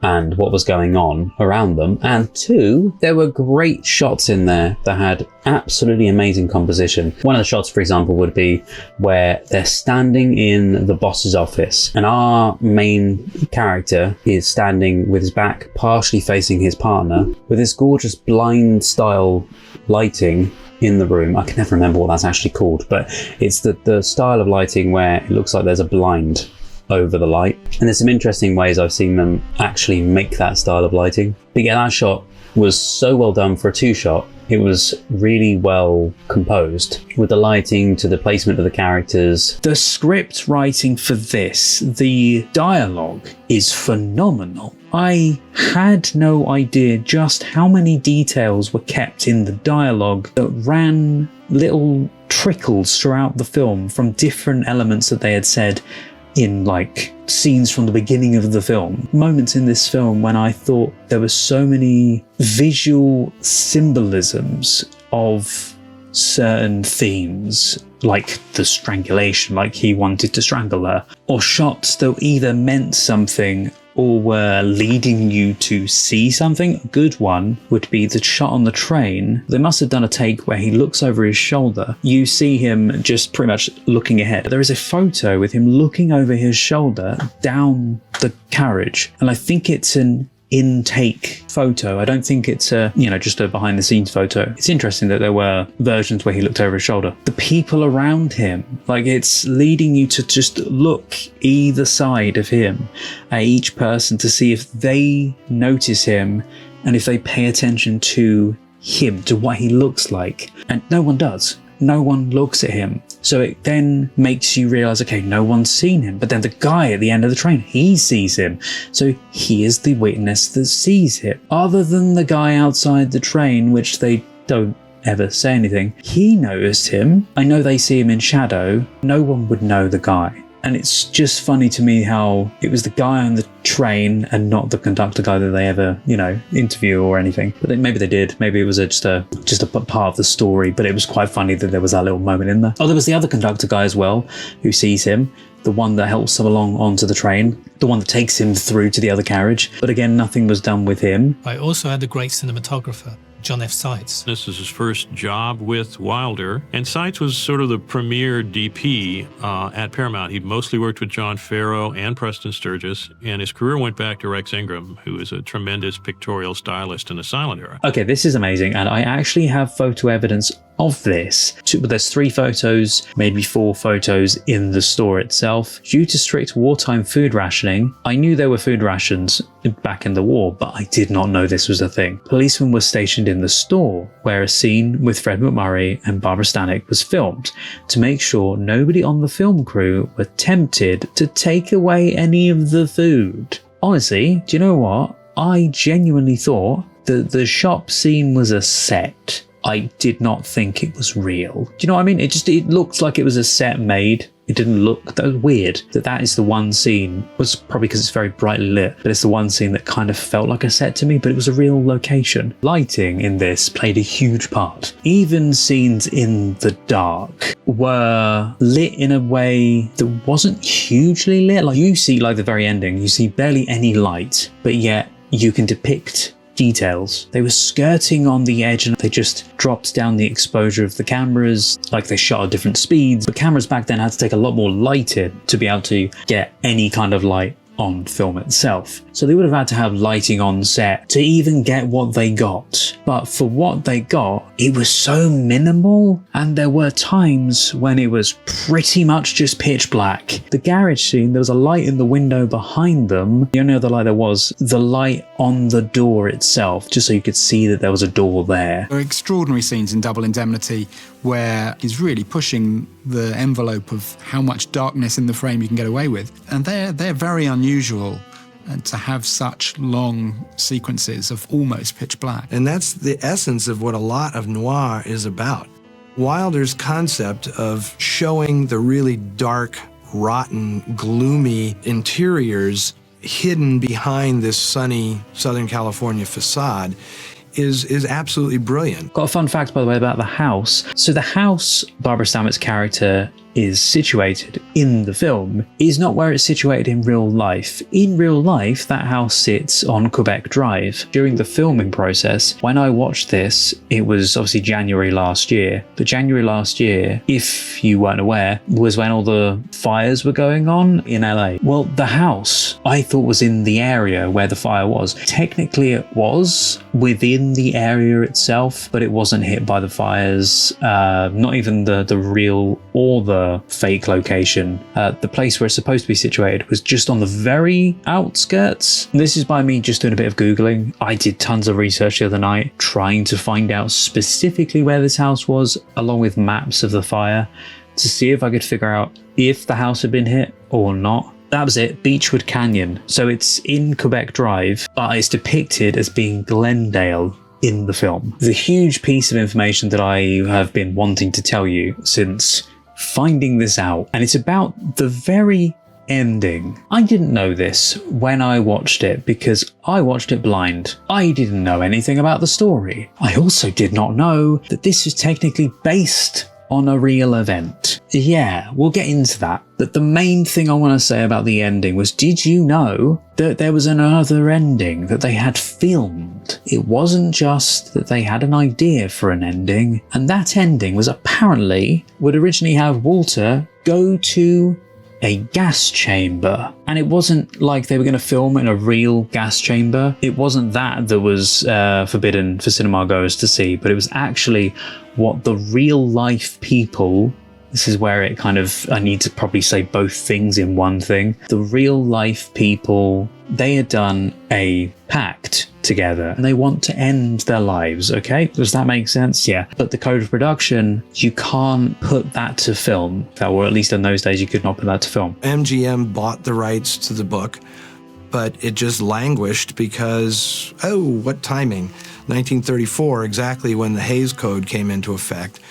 and what was going on around them, and two, there were great shots in there that had absolutely amazing composition. One of the shots, for example, would be where they're standing in the boss's office and our main character is standing with his back partially facing his partner with this gorgeous blind style lighting in the room. I can never remember what that's actually called, but it's the style of lighting where it looks like there's a blind over the light. And there's some interesting ways I've seen them actually make that style of lighting. But yeah, that shot was so well done for a two-shot It was really well composed, with the lighting to the placement of the characters. The script writing for this, the dialogue is phenomenal. I had no idea just how many details were kept in the dialogue that ran little trickles throughout the film from different elements that they had said in like scenes from the beginning of the film. Moments in this film when I thought there were so many visual symbolisms of certain themes, like the strangulation, like he wanted to strangle her, or shots that either meant something or were leading you to see something. A good one would be the shot on the train. They must have done a take where he looks over his shoulder. You see him just pretty much looking ahead. There is a photo with him looking over his shoulder down the carriage, and I think it's an intake photo. I don't think it's just a behind the scenes photo. It's interesting that there were versions where he looked over his shoulder. The people around him, like, it's leading you to just look either side of him at each person to see if they notice him and if they pay attention to him, to what he looks like. And no one does. No one looks at him. So it then makes you realize, okay, no one's seen him. But then the guy at the end of the train, he sees him. So he is the witness that sees him. Other than the guy outside the train, which they don't ever say anything, he noticed him. I know they see him in shadow. No one would know the guy. And it's just funny to me how it was the guy on the train and not the conductor guy that they ever, interview or anything. But maybe they did. Maybe it was just a part of the story. But it was quite funny that there was that little moment in there. Oh, there was the other conductor guy as well, who sees him. The one that helps him along onto the train. The one that takes him through to the other carriage. But again, nothing was done with him. I also had the great cinematographer, John F. Seitz. This is his first job with Wilder, and Seitz was sort of the premier DP at Paramount. He mostly worked with John Farrow and Preston Sturges, and his career went back to Rex Ingram, who is a tremendous pictorial stylist in the silent era. Okay, this is amazing, and I actually have photo evidence of this. There's 3 photos, maybe 4 photos in the store itself. Due to strict wartime food rationing, I knew there were food rations back in the war, but I did not know this was a thing. Policemen were stationed in the store where a scene with Fred MacMurray and Barbara Stanwyck was filmed to make sure nobody on the film crew were tempted to take away any of the food. Honestly, do you know what? I genuinely thought that the shop scene was a set. I did not think it was real. Do you know what I mean? It looked like it was a set made. It didn't look, that was weird. That is the one scene, was probably because it's very brightly lit, but it's the one scene that kind of felt like a set to me, but it was a real location. Lighting in this played a huge part. Even scenes in the dark were lit in a way that wasn't hugely lit. Like you see, like the very ending, you see barely any light, but yet you can depict details. They were skirting on the edge and they just dropped down the exposure of the cameras, like they shot at different speeds. But cameras back then had to take a lot more light in to be able to get any kind of light on film itself. So they would have had to have lighting on set to even get what they got. But for what they got, it was so minimal, and there were times when it was pretty much just pitch black. The garage scene, there was a light in the window behind them. The only other light there was the light on the door itself, just so you could see that there was a door there. There are extraordinary scenes in Double Indemnity where he's really pushing the envelope of how much darkness in the frame you can get away with. And they're very unusual, and to have such long sequences of almost pitch black. And that's the essence of what a lot of noir is about. Wilder's concept of showing the really dark, rotten, gloomy interiors hidden behind this sunny Southern California facade is absolutely brilliant. Got a fun fact, by the way, about the house. So the house Barbara Stanwyck's character is situated in the film is not where it's situated in real life. In real life, that house sits on Quebec Drive. During the filming process, when I watched this, it was obviously January last year. But January last year, if you weren't aware, was when all the fires were going on in LA. Well, the house I thought was in the area where the fire was. Technically, it was within the area itself, but it wasn't hit by the fires. Not even the real or the a fake location. The place where it's supposed to be situated was just on the very outskirts. This is by me just doing a bit of Googling. I did tons of research the other night trying to find out specifically where this house was, along with maps of the fire, to see if I could figure out if the house had been hit or not. That was it, Beechwood Canyon. So it's in Quebec Drive, but it's depicted as being Glendale in the film. The huge piece of information that I have been wanting to tell you since finding this out, and it's about the very ending. I didn't know this when I watched it because I watched it blind. I didn't know anything about the story. I also did not know that this is technically based on a real event. Yeah, we'll get into that. But the main thing I want to say about the ending was, did you know that there was another ending that they had filmed? It wasn't just that they had an idea for an ending, and that ending was apparently would originally have Walter go to a gas chamber. And it wasn't like they were going to film in a real gas chamber. It wasn't that was forbidden for cinema goers to see, but it was actually what the real life people, this is where it kind of, I need to probably say both things in one thing. The real life people, they had done a pact together and they want to end their lives, okay? Does that make sense? Yeah. But the code of production, you can't put that to film. Or at least in those days, you could not put that to film. MGM bought the rights to the book, but it just languished because, oh, what timing? 1934, exactly when the Hays Code came into effect.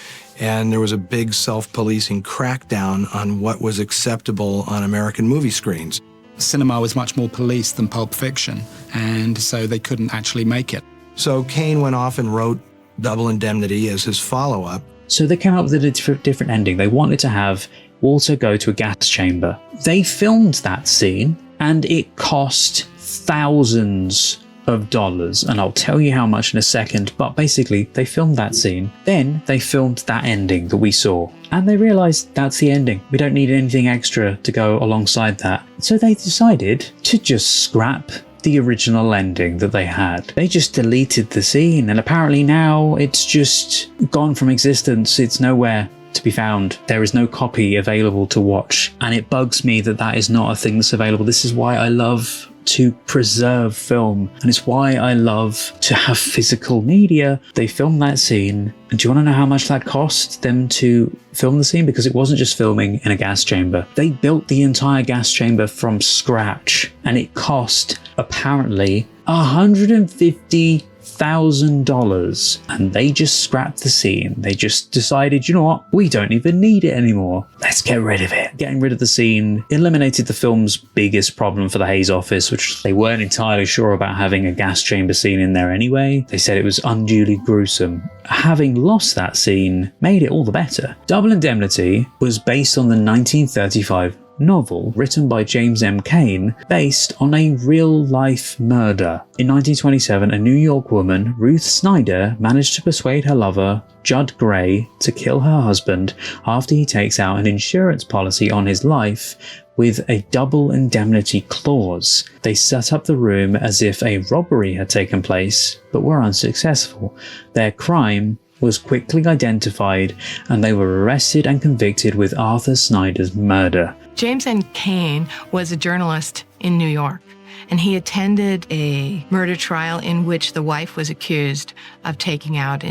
And there was a big self-policing crackdown on what was acceptable on American movie screens. Cinema was much more policed than Pulp Fiction, and so they couldn't actually make it. So Cain went off and wrote Double Indemnity as his follow-up. So they came up with a different ending. They wanted to have Walter go to a gas chamber. They filmed that scene, and it cost thousands of dollars, and I'll tell you how much in a second, but basically they filmed that scene, then they filmed that ending that we saw, and they realized that's the ending. We don't need anything extra to go alongside that. So they decided to just scrap the original ending that they had. They just deleted the scene, and apparently now it's just gone from existence. It's nowhere to be found. There is no copy available to watch, and it bugs me that that is not a thing that's available. This is why I love to preserve film, and it's why I love to have physical media. They filmed that scene, and do you want to know how much that cost them to film the scene? Because it wasn't just filming in a gas chamber. They built the entire gas chamber from scratch, and it cost apparently $150,000, and they just scrapped the scene. They just decided, you know what, we don't even need it anymore. Let's get rid of it. Getting rid of the scene eliminated the film's biggest problem for the Hays office, which they weren't entirely sure about having a gas chamber scene in there anyway. They said it was unduly gruesome. Having lost that scene made it all the better. Double Indemnity was based on the 1935 novel written by James M. Cain, based on a real-life murder. In 1927, a New York woman, Ruth Snyder, managed to persuade her lover, Judd Gray, to kill her husband after he takes out an insurance policy on his life with a double indemnity clause. They set up the room as if a robbery had taken place, but were unsuccessful. Their crime was quickly identified, and they were arrested and convicted with Arthur Snyder's murder. James M. Cain was a journalist in New York, and he attended a murder trial in which the wife was accused of taking out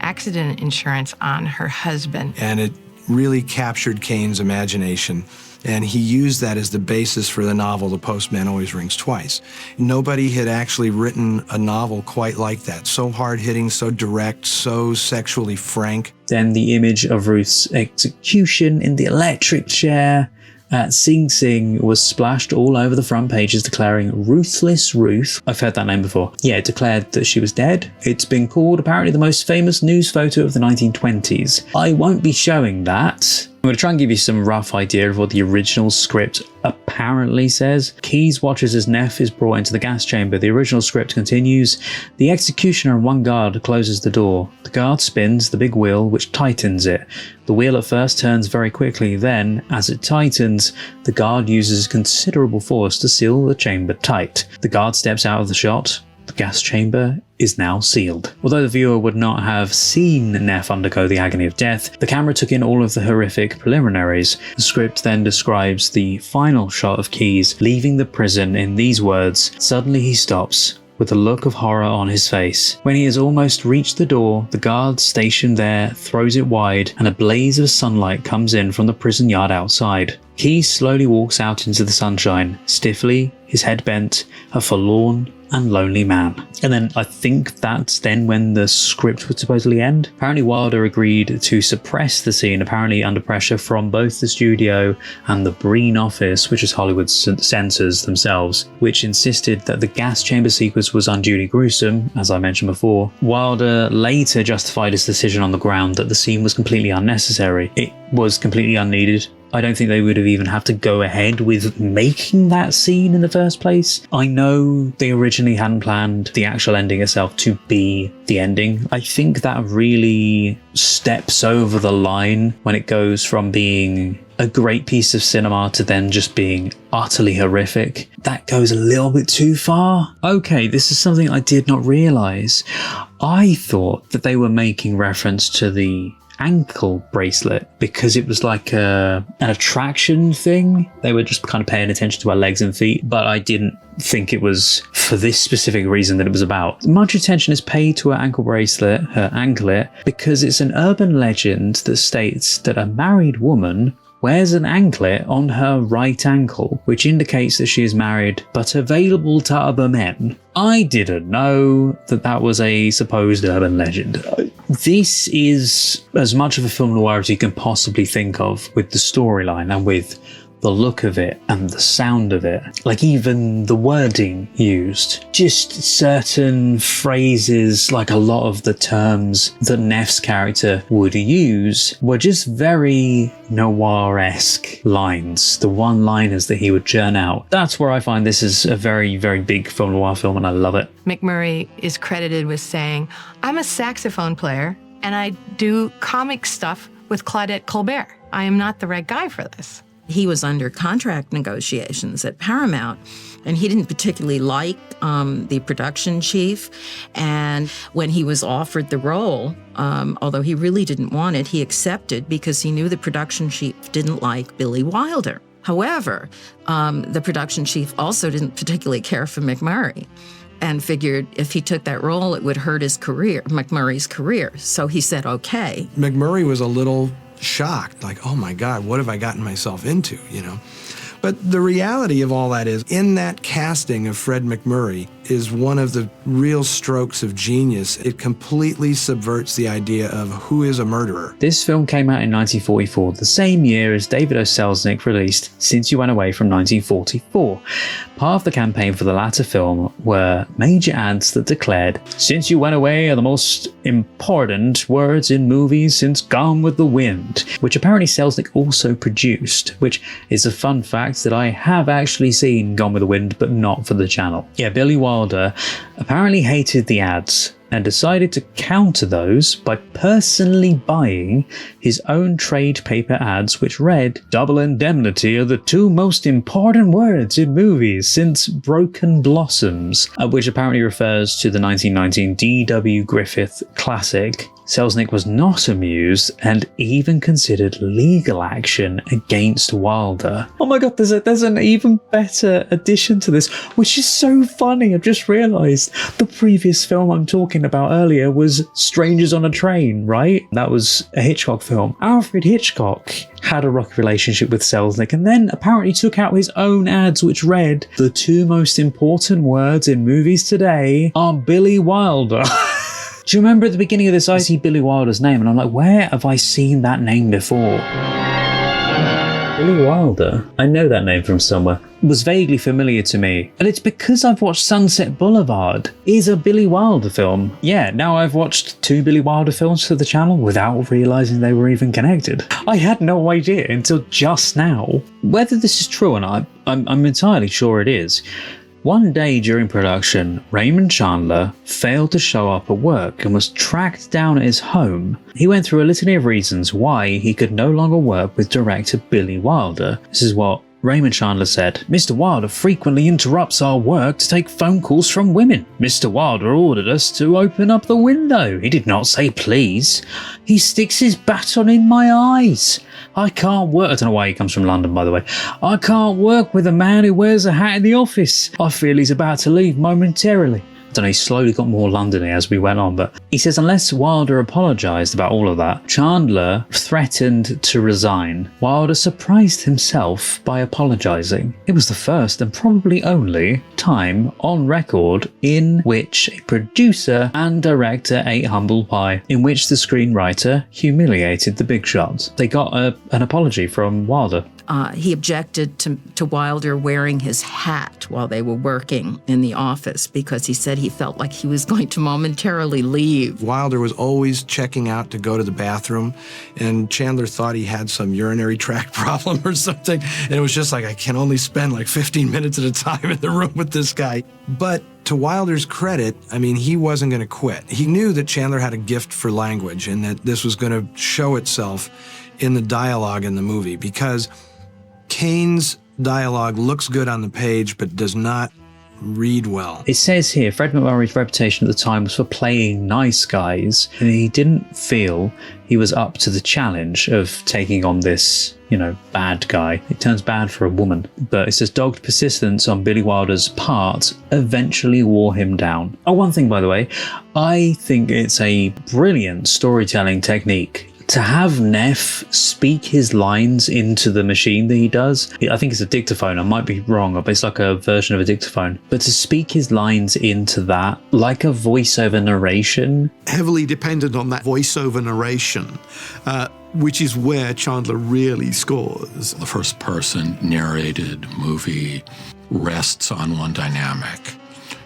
accident insurance on her husband. And it really captured Cain's imagination, and he used that as the basis for the novel The Postman Always Rings Twice. Nobody had actually written a novel quite like that. So hard-hitting, so direct, so sexually frank. Then the image of Ruth's execution in the electric chair at Sing Sing was splashed all over the front pages, declaring Ruthless Ruth. I've heard that name before. Yeah, it declared that she was dead. It's been called apparently the most famous news photo of the 1920s. I won't be showing that. I'm going to try and give you some rough idea of what the original script apparently says. Keyes watches as Neff is brought into the gas chamber. The original script continues. The executioner and one guard closes the door. The guard spins the big wheel, which tightens it. The wheel at first turns very quickly. Then, as it tightens, the guard uses considerable force to seal the chamber tight. The guard steps out of the shot. The gas chamber is now sealed. Although the viewer would not have seen Neff undergo the agony of death, the camera took in all of the horrific preliminaries. The script then describes the final shot of Keyes leaving the prison in these words: "Suddenly he stops, with a look of horror on his face. When he has almost reached the door, the guard stationed there throws it wide and a blaze of sunlight comes in from the prison yard outside. Keyes slowly walks out into the sunshine, stiffly, his head bent, a forlorn and lonely man." And then I think that's then when the script would supposedly end. Apparently Wilder agreed to suppress the scene, apparently under pressure from both the studio and the Breen office, which is Hollywood's censors themselves, which insisted that the gas chamber sequence was unduly gruesome, as I mentioned before. Wilder later justified his decision on the ground that the scene was completely unnecessary. It was completely unneeded. I don't think they would have even have to go ahead with making that scene in the first place. I know they originally hadn't planned the actual ending itself to be the ending. I think that really steps over the line when it goes from being a great piece of cinema to then just being utterly horrific. That goes a little bit too far. Okay, this is something I did not realize. I thought that they were making reference to the ankle bracelet because it was like an attraction thing. They were just kind of paying attention to her legs and feet, but I didn't think it was for this specific reason that it was about. Much attention is paid to her ankle bracelet, her anklet, because it's an urban legend that states that a married woman wears an anklet on her right ankle, which indicates that she is married but available to other men. I didn't know that that was a supposed urban legend. This is as much of a film noir as you can possibly think of, with the storyline and with the look of it and the sound of it. Like even the wording used. Just certain phrases, like a lot of the terms that Neff's character would use were just very noir-esque lines. The one-liners that he would churn out. That's where I find this is a very, very big film noir film and I love it. MacMurray is credited with saying, "I'm a saxophone player and I do comic stuff with Claudette Colbert. I am not the right guy for this." He was under contract negotiations at Paramount, and he didn't particularly like the production chief. And when he was offered the role, although he really didn't want it, he accepted because he knew the production chief didn't like Billy Wilder. However, the production chief also didn't particularly care for MacMurray and figured if he took that role, it would hurt his career, MacMurray's career. So he said, okay. MacMurray was a little shocked, like, oh my God, what have I gotten myself into, you know? But the reality of all that is, in that casting of Fred MacMurray is one of the real strokes of genius. It completely subverts the idea of who is a murderer. This film came out in 1944, the same year as David O. Selznick released Since You Went Away from 1944. Part of the campaign for the latter film were major ads that declared, "Since You Went Away are the most important words in movies since Gone with the Wind," which apparently Selznick also produced, which is a fun fact that I have actually seen Gone with the Wind, but not for the channel. Yeah, Billy Wilder apparently hated the ads and decided to counter those by personally buying his own trade paper ads which read, "Double indemnity are the two most important words in movies since Broken Blossoms," which apparently refers to the 1919 D.W. Griffith classic. Selznick was not amused and even considered legal action against Wilder. Oh my God, there's an even better addition to this, which is so funny. I've just realised the previous film I'm talking about earlier was Strangers on a Train, right? That was a Hitchcock film. Alfred Hitchcock had a rocky relationship with Selznick and then apparently took out his own ads which read, "The two most important words in movies today are Billy Wilder." Do you remember at the beginning of this, I see Billy Wilder's name and I'm like, where have I seen that name before? Billy Wilder? I know that name from somewhere. It was vaguely familiar to me. And it's because I've watched Sunset Boulevard. It is a Billy Wilder film. Yeah, now I've watched 2 Billy Wilder films for the channel without realising they were even connected. I had no idea until just now. Whether this is true or not, I'm entirely sure it is. One day during production, Raymond Chandler failed to show up at work and was tracked down at his home. He went through a litany of reasons why he could no longer work with director Billy Wilder. This is what Raymond Chandler said, "Mr. Wilder frequently interrupts our work to take phone calls from women. Mr. Wilder ordered us to open up the window. He did not say please. He sticks his baton in my eyes. I can't work." I don't know why he comes from London, by the way. "I can't work with a man who wears a hat in the office. I feel he's about to leave momentarily." I don't know, he slowly got more Londony as we went on, but he says unless Wilder apologised about all of that, Chandler threatened to resign. Wilder surprised himself by apologising. It was the first and probably only time on record in which a producer and director ate humble pie, in which the screenwriter humiliated the big shots. They got an apology from Wilder. He objected to Wilder wearing his hat while they were working in the office because he said he felt like he was going to momentarily leave. Wilder was always checking out to go to the bathroom, and Chandler thought he had some urinary tract problem or something, and it was just like, I can only spend like 15 minutes at a time in the room with this guy. But to Wilder's credit, I mean, he wasn't going to quit. He knew that Chandler had a gift for language and that this was going to show itself in the dialogue in the movie, because Cain's dialogue looks good on the page, but does not read well. It says here, Fred MacMurray's reputation at the time was for playing nice guys, and he didn't feel he was up to the challenge of taking on this, bad guy. It turns bad for a woman. But it says dogged persistence on Billy Wilder's part eventually wore him down. Oh, one thing, by the way, I think it's a brilliant storytelling technique to have Neff speak his lines into the machine that he does. I think it's a dictaphone, I might be wrong, but it's like a version of a dictaphone. But to speak his lines into that, like a voiceover narration. Heavily dependent on that voiceover narration, which is where Chandler really scores. The first person narrated movie rests on one dynamic.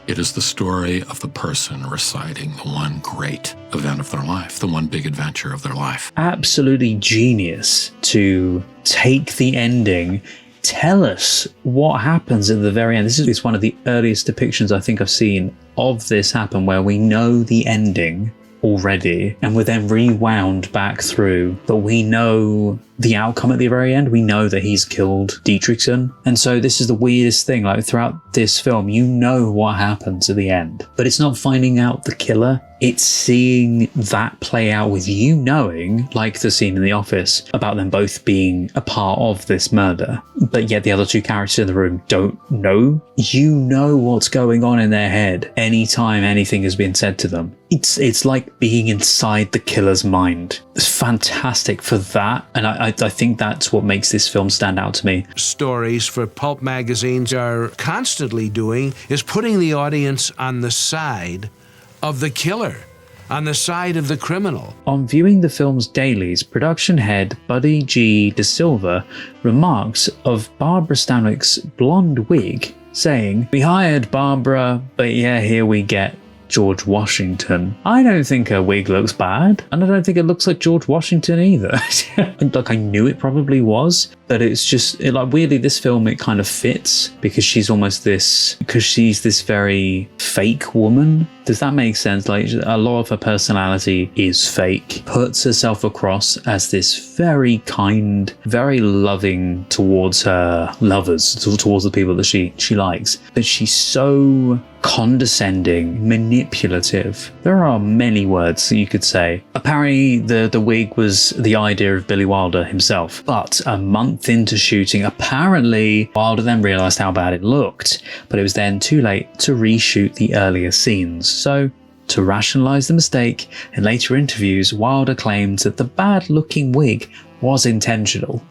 It is the story of the person reciting the one great event of their life, the one big adventure of their life. Absolutely genius to take the ending, tell us what happens at the very end. This is one of the earliest depictions I think I've seen of this happen, where we know the ending already and we're then rewound back through, but we know the outcome at the very end. We know that he's killed Dietrichson. And so this is the weirdest thing, like throughout this film, you know what happens at the end, but it's not finding out the killer. It's seeing that play out with you knowing, like the scene in the office, about them both being a part of this murder, but yet the other two characters in the room don't know. You know what's going on in their head anytime anything has been said to them. It's like being inside the killer's mind. It's fantastic for that, and I think that's what makes this film stand out to me. Stories for pulp magazines are constantly doing is putting the audience on the side of the killer, on the side of the criminal. On viewing the film's dailies, production head Buddy G. De Silva remarks of Barbara Stanwyck's blonde wig, saying, "We hired Barbara, but yeah, here we get George Washington." I don't think her wig looks bad, and I don't think it looks like George Washington either. Like, I knew it probably was, but it's just, weirdly, this film, it kind of fits because she's this very fake woman. Does that make sense? Like, a lot of her personality is fake, puts herself across as this very kind, very loving towards her lovers, towards the people that she likes, but she's so condescending, manipulative. There are many words that you could say. Apparently the wig was the idea of Billy Wilder himself, but a month into shooting, apparently Wilder then realised how bad it looked, but it was then too late to reshoot the earlier scenes. So, to rationalise the mistake, in later interviews, Wilder claimed that the bad-looking wig was intentional.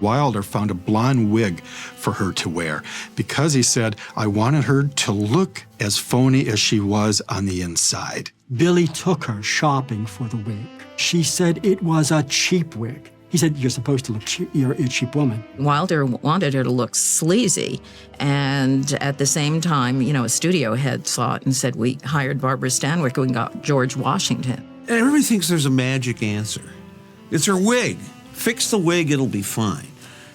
Wilder found a blonde wig for her to wear because he said, "I wanted her to look as phony as she was on the inside." Billy took her shopping for the wig. She said it was a cheap wig. He said, "You're supposed to look cheap. You're a cheap woman." Wilder wanted her to look sleazy. And at the same time, a studio head saw it and said, "We hired Barbara Stanwyck and we got George Washington." And everybody thinks there's a magic answer. It's her wig. Fix the wig, it'll be fine.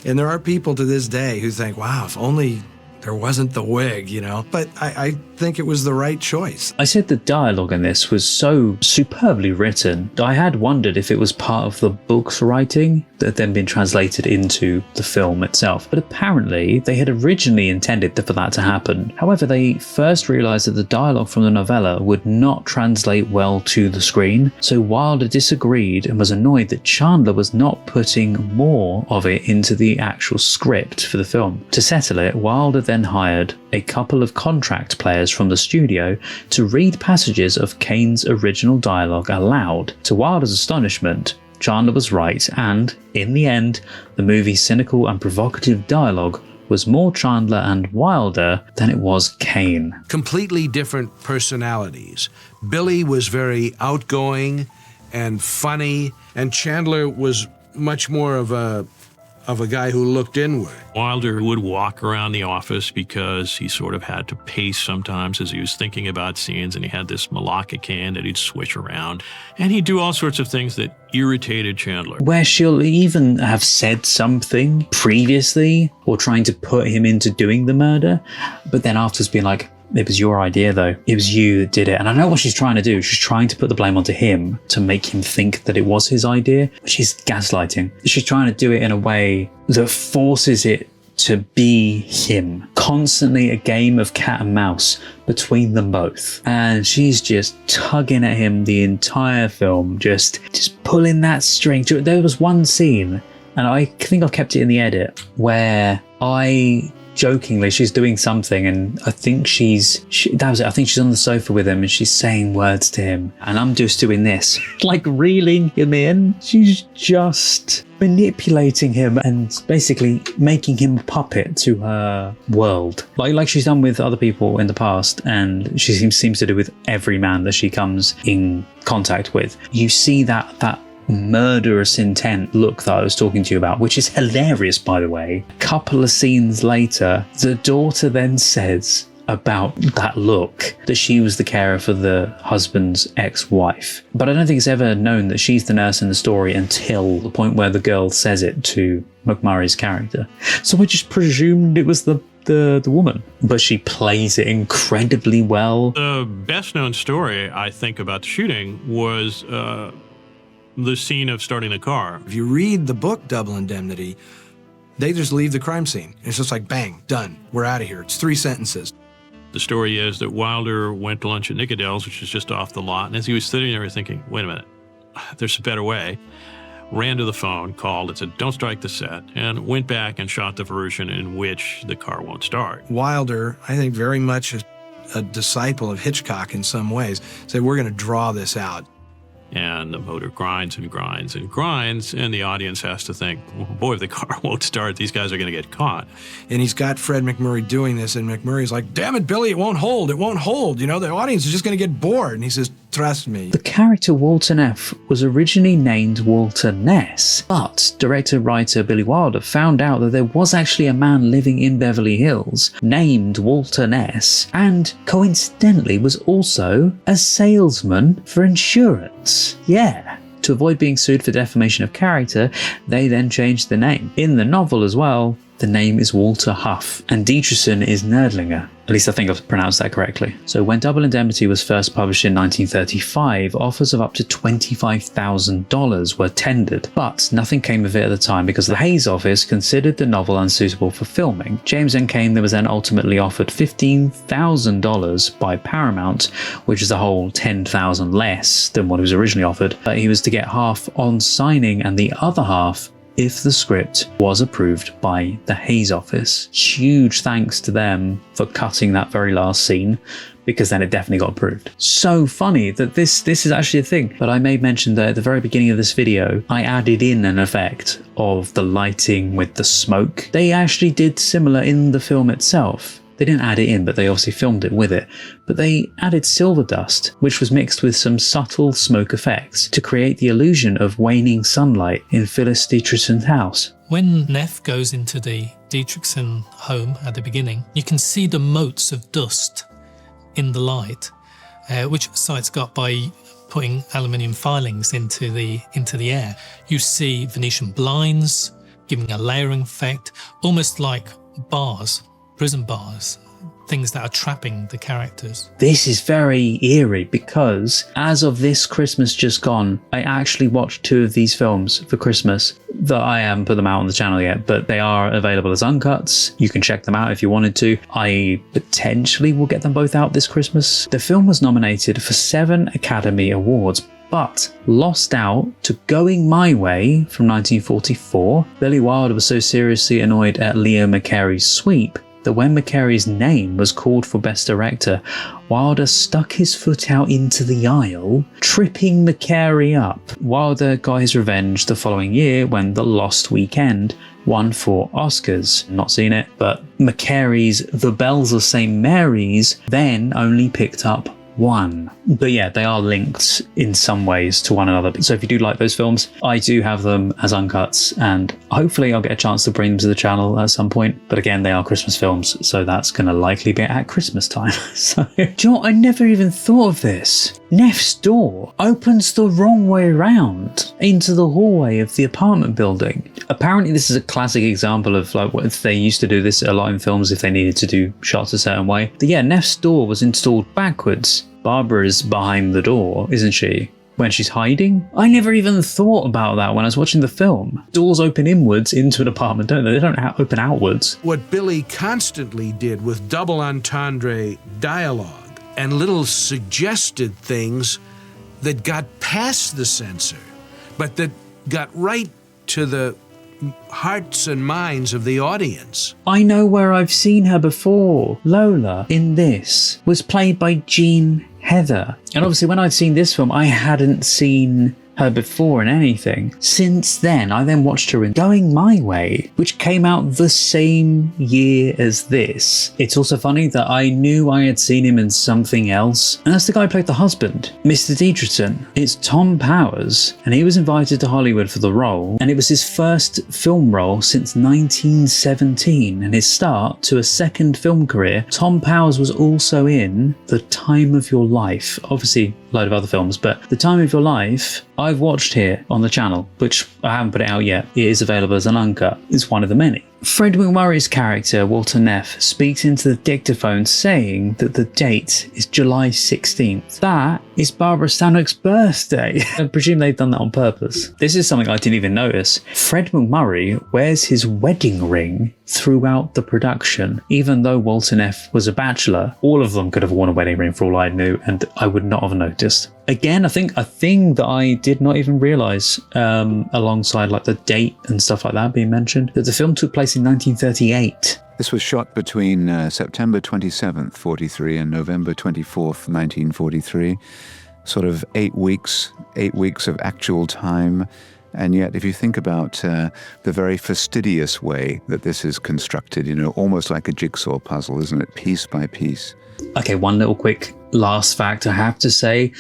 And there are people to this day who think, wow, if only there wasn't the wig, But I think it was the right choice. I said the dialogue in this was so superbly written. I had wondered if it was part of the book's writing that had then been translated into the film itself. But apparently they had originally intended for that to happen. However, they first realized that the dialogue from the novella would not translate well to the screen. So Wilder disagreed and was annoyed that Chandler was not putting more of it into the actual script for the film. To settle it, Wilder then hired a couple of contract players from the studio to read passages of Cain's original dialogue aloud. To Wilder's astonishment, Chandler was right, and, in the end, the movie's cynical and provocative dialogue was more Chandler and Wilder than it was Cain. Completely different personalities. Billy was very outgoing and funny, and Chandler was much more of a guy who looked inward. Wilder would walk around the office because he sort of had to pace sometimes as he was thinking about scenes, and he had this Malacca can that he'd switch around, and he'd do all sorts of things that irritated Chandler. Where she'll even have said something previously or trying to put him into doing the murder, but then afterwards being like, it was your idea though. It was you that did it. And I know what she's trying to do. She's trying to put the blame onto him to make him think that it was his idea. But she's gaslighting. She's trying to do it in a way that forces it to be him. Constantly a game of cat and mouse between them both. And she's just tugging at him the entire film, just pulling that string. There was one scene, and I think I've kept it in the edit, where jokingly, she's doing something, and I think that was it. I think she's on the sofa with him and she's saying words to him, and I'm just doing this, like reeling him in. She's just manipulating him and basically making him a puppet to her world, like she's done with other people in the past, and she seems to do with every man that she comes in contact with. You see that murderous intent look that I was talking to you about, which is hilarious, by the way. A couple of scenes later, the daughter then says about that look that she was the carer for the husband's ex-wife. But I don't think it's ever known that she's the nurse in the story until the point where the girl says it to MacMurray's character. So I just presumed it was the woman, but she plays it incredibly well. The best known story, I think, about the shooting was the scene of starting the car. If you read the book Double Indemnity, they just leave the crime scene. It's just like, bang, done, we're out of here. It's 3 sentences. The story is that Wilder went to lunch at Nicodell's, which is just off the lot, and as he was sitting there thinking, wait a minute, there's a better way, ran to the phone, called and said, don't strike the set, and went back and shot the version in which the car won't start. Wilder, I think very much a disciple of Hitchcock in some ways, said, we're going to draw this out. And the motor grinds and grinds and grinds, and the audience has to think, boy, if the car won't start, these guys are going to get caught. And he's got Fred MacMurray doing this, and MacMurray's like, damn it, Billy, it won't hold. You know, the audience is just going to get bored. And he says, trust me. The character Walter Neff was originally named Walter Ness, but director-writer Billy Wilder found out that there was actually a man living in Beverly Hills named Walter Ness, and coincidentally was also a salesman for insurance. Yeah. To avoid being sued for defamation of character, they then changed the name. In the novel as well, the name is Walter Huff, and Dietrichson is Nerdlinger. At least I think I've pronounced that correctly. So when Double Indemnity was first published in 1935, offers of up to $25,000 were tendered, but nothing came of it at the time because the Hayes office considered the novel unsuitable for filming. James M Cain was then ultimately offered $15,000 by Paramount, which is a whole $10,000 less than what he was originally offered, but he was to get half on signing and the other half if the script was approved by the Hayes office. Huge thanks to them for cutting that very last scene, because then it definitely got approved. So funny that this is actually a thing. But I made mention that at the very beginning of this video, I added in an effect of the lighting with the smoke. They actually did similar in the film itself. They didn't add it in, but they obviously filmed it with it. But they added silver dust, which was mixed with some subtle smoke effects to create the illusion of waning sunlight in Phyllis Dietrichson's house. When Neff goes into the Dietrichson home at the beginning, you can see the motes of dust in the light, which sites got by putting aluminium filings into the air. You see Venetian blinds giving a layering effect, almost like bars. Prison bars, things that are trapping the characters. This is very eerie because as of this Christmas just gone, I actually watched 2 of these films for Christmas that I haven't put them out on the channel yet, but they are available as uncuts. You can check them out if you wanted to. I potentially will get them both out this Christmas. The film was nominated for 7 Academy Awards, but lost out to Going My Way from 1944. Billy Wilder was so seriously annoyed at Leo McCarey's sweep that when McCarey's name was called for Best Director, Wilder stuck his foot out into the aisle, tripping McCarey up. Wilder got his revenge the following year when The Lost Weekend won 4 Oscars. Not seen it, but McCarey's The Bells of St. Mary's then only picked up 1. But yeah, they are linked in some ways to one another. So if you do like those films, I do have them as uncuts, and hopefully I'll get a chance to bring them to the channel at some point. But again, they are Christmas films, so that's going to likely be at Christmas time. So, do you know what? I never even thought of this. Neff's door opens the wrong way around into the hallway of the apartment building. Apparently this is a classic example of like what they used to do this a lot in films if they needed to do shots a certain way. But yeah, Neff's door was installed backwards. Barbara is behind the door, isn't she? When she's hiding? I never even thought about that when I was watching the film. Doors open inwards into an apartment, don't they? They don't open outwards. What Billy constantly did with double entendre dialogue and little suggested things that got past the censor, but that got right to the hearts and minds of the audience. I know where I've seen her before. Lola, in this, was played by Jean Heather. And obviously when I'd seen this film, I hadn't seen her before in anything. Since then, I then watched her in Going My Way, which came out the same year as this. It's also funny that I knew I had seen him in something else, and that's the guy who played the husband, Mr. Dietrichson. It's Tom Powers, and he was invited to Hollywood for the role, and it was his first film role since 1917, and his start to a second film career. Tom Powers was also in The Time of Your Life, obviously a load of other films, but The Time of Your Life I've watched here on the channel, which I haven't put it out yet. It is available as an uncut. It's one of the many. Fred MacMurray's character, Walter Neff, speaks into the dictaphone saying that the date is July 16th. That is Barbara Stanwyck's birthday. I presume they've done that on purpose. This is something I didn't even notice. Fred MacMurray wears his wedding ring throughout the production. Even though Walter Neff was a bachelor, all of them could have worn a wedding ring for all I knew, and I would not have noticed. Again, I think a thing that I did not even realise, alongside like the date and stuff like that being mentioned, that the film took place in 1938. This was shot between September 27th, 43 and November 24th, 1943. Sort of 8 weeks of actual time. And yet, if you think about the very fastidious way that this is constructed, you know, almost like a jigsaw puzzle, isn't it? Piece by piece. Okay, one little quick last fact I have to say.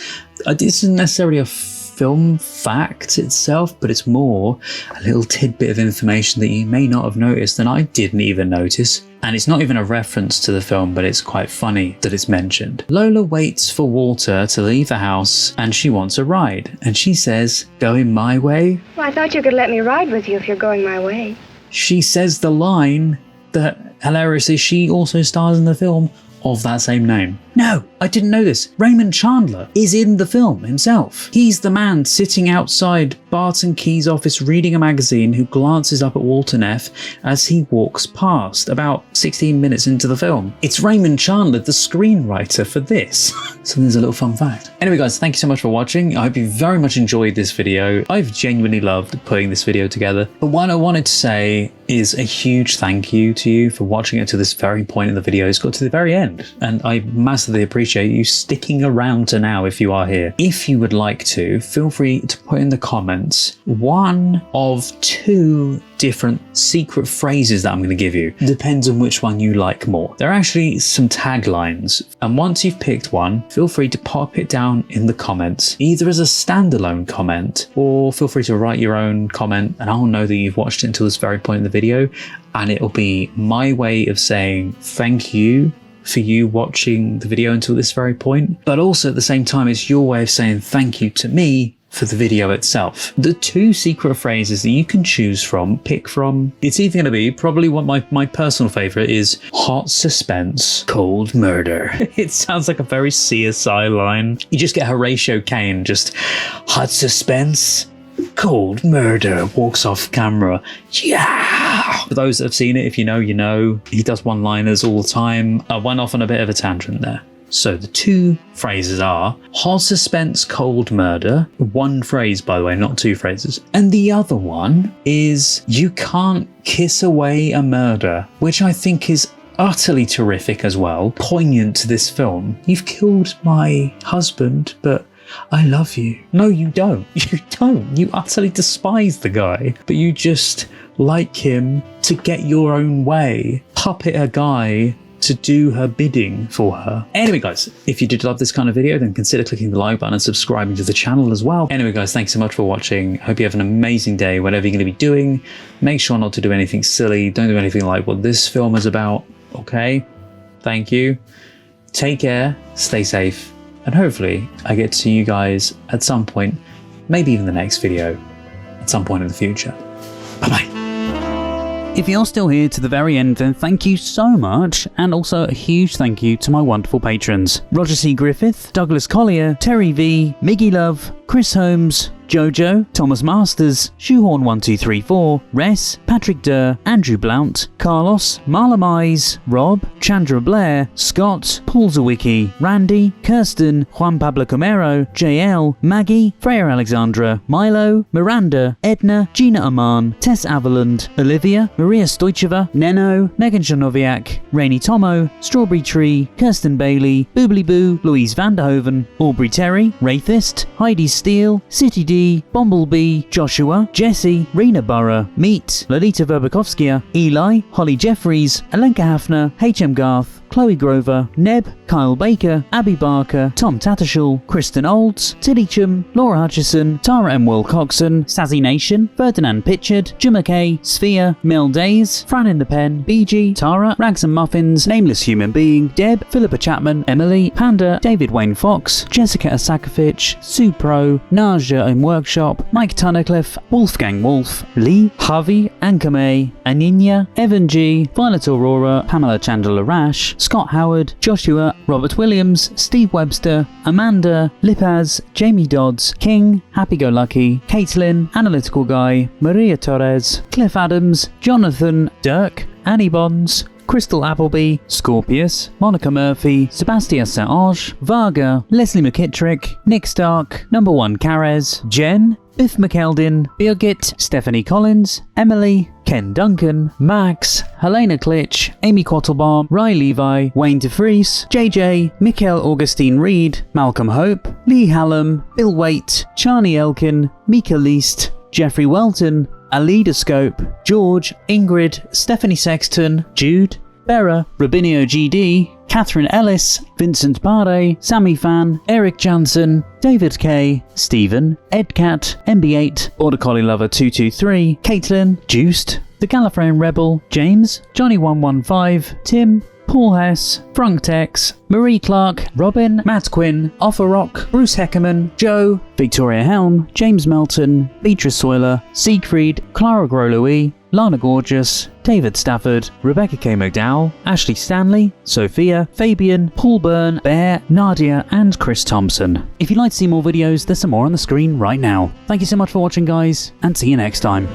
This isn't necessarily a film fact itself, but it's more a little tidbit of information that you may not have noticed and I didn't even notice. And it's not even a reference to the film, but it's quite funny that it's mentioned. Lola waits for Walter to leave the house and she wants a ride. And she says, "Going my way?" Well, I thought you could let me ride with you if you're going my way. She says the line that, hilariously, she also stars in the film of that same name. No, I didn't know this. Raymond Chandler is in the film himself. He's the man sitting outside Barton Key's office reading a magazine who glances up at Walter Neff as he walks past about 16 minutes into the film. It's Raymond Chandler, the screenwriter for this. So there's a little fun fact. Anyway guys, thank you so much for watching. I hope you very much enjoyed this video. I've genuinely loved putting this video together. But what I wanted to say is a huge thank you to you for watching it to this very point in the video. It's got to the very end, and I massively appreciate you sticking around to now if you are here. If you would like to, feel free to put in the comments one of 2 different secret phrases that I'm going to give you. Depends on which one you like more. There are actually some taglines, and once you've picked one, feel free to pop it down in the comments, either as a standalone comment, or feel free to write your own comment, and I'll know that you've watched it until this very point in the video, and it'll be my way of saying thank you for you watching the video until this very point, but also at the same time it's your way of saying thank you to me for the video itself. The 2 secret phrases that you can pick from, it's either going to be, probably what my personal favorite is, hot suspense, cold murder. It sounds like a very CSI line. You just get Horatio Caine, just hot suspense, cold murder, walks off camera. Yeah! For those that have seen it, if you know, you know. He does one-liners all the time. I went off on a bit of a tangent there. So the 2 phrases are hot suspense, cold murder. 1 phrase, by the way, not 2 phrases. And the other one is you can't kiss away a murder, which I think is utterly terrific as well. Poignant to this film. You've killed my husband, but I love you. No, you don't. You don't. You utterly despise the guy, but you just like him to get your own way. Puppet a guy to do her bidding for her. Anyway guys, if you did love this kind of video, then consider clicking the like button and subscribing to the channel as well. Anyway guys, thanks so much for watching. Hope you have an amazing day, whatever you're going to be doing. Make sure not to do anything silly. Don't do anything like what this film is about, okay? Thank you. Take care, stay safe, and hopefully I get to see you guys at some point, maybe even the next video, at some point in the future. Bye-bye. If you're still here to the very end, then thank you so much, and also a huge thank you to my wonderful patrons. Roger C. Griffith, Douglas Collier, Terry V, Miggy Love, Chris Holmes, Jojo, Thomas Masters, Shoehorn1234, Res, Patrick Durr, Andrew Blount, Carlos, Marla Mize, Rob, Chandra Blair, Scott, Paul Zawicki, Randy, Kirsten, Juan Pablo Camero, JL, Maggie, Freya Alexandra, Milo, Miranda, Edna, Gina Aman, Tess Avaland, Olivia, Maria Stoicheva, Neno, Megan Janoviak, Rainy Tomo, Strawberry Tree, Kirsten Bailey, Boobly Boo, Louise Vanderhoven, Aubrey Terry, Wraithist, Heidi Steele, City D, Bumblebee, Joshua, Jesse, Rena Burra, Meat, Lolita Verbakovskia, Eli, Holly Jeffries, Alenka Hafner, HM Garth, Chloe Grover, Neb, Kyle Baker, Abby Barker, Tom Tattershall, Kristen Olds, Tilly Chum, Laura Hutchison, Tara M. Wilcoxon, Sazzy Nation, Ferdinand Pitchard, Jim McKay, Sphere, Mel Days, Fran in the Pen, BG, Tara, Rags and Muffins, Nameless Human Being, Deb, Philippa Chapman, Emily, Panda, David Wayne Fox, Jessica Asakovich, Sue Pro, Naja in Workshop, Mike Tunnicliffe, Wolfgang Wolf, Lee, Harvey, Ankame, Aninya, Evan G, Violet Aurora, Pamela Chandler Rash, Scott Howard, Joshua, Robert Williams, Steve Webster, Amanda, Lipaz, Jamie Dodds, King, Happy Go Lucky, Caitlin, Analytical Guy, Maria Torres, Cliff Adams, Jonathan, Dirk, Annie Bonds, Crystal Appleby, Scorpius, Monica Murphy, Sebastian St-Ange, Varga, Leslie McKittrick, Nick Stark, Number 1 Carez, Jen, Biff McKeldin, Birgit, Stephanie Collins, Emily, Ken Duncan, Max, Helena Klitsch, Amy Quattlebaum, Ry Levi, Wayne DeFries, JJ, Mikhail Augustine Reed, Malcolm Hope, Lee Hallam, Bill Waite, Charlie Elkin, Mika Least, Jeffrey Welton, Aleidoscope, George, Ingrid, Stephanie Sexton, Jude, Bera, Rubinio GD, Catherine Ellis, Vincent Pare, Sammy Fan, Eric Jansen, David K, Stephen, Edcat, MB8, Border Collie Lover 223, Caitlin, Juiced, The Gallifreyan Rebel, James, Johnny115, Tim, Paul Hess, Frank Tex, Marie Clark, Robin, Matt Quinn, Offer Rock, Bruce Heckerman, Joe, Victoria Helm, James Melton, Beatrice Soiler, Siegfried, Clara Grow-Louis, Lana Gorgeous, David Stafford, Rebecca K. McDowell, Ashley Stanley, Sophia, Fabian, Paul Byrne, Bear, Nadia, and Chris Thompson. If you'd like to see more videos, there's some more on the screen right now. Thank you so much for watching, guys, and see you next time.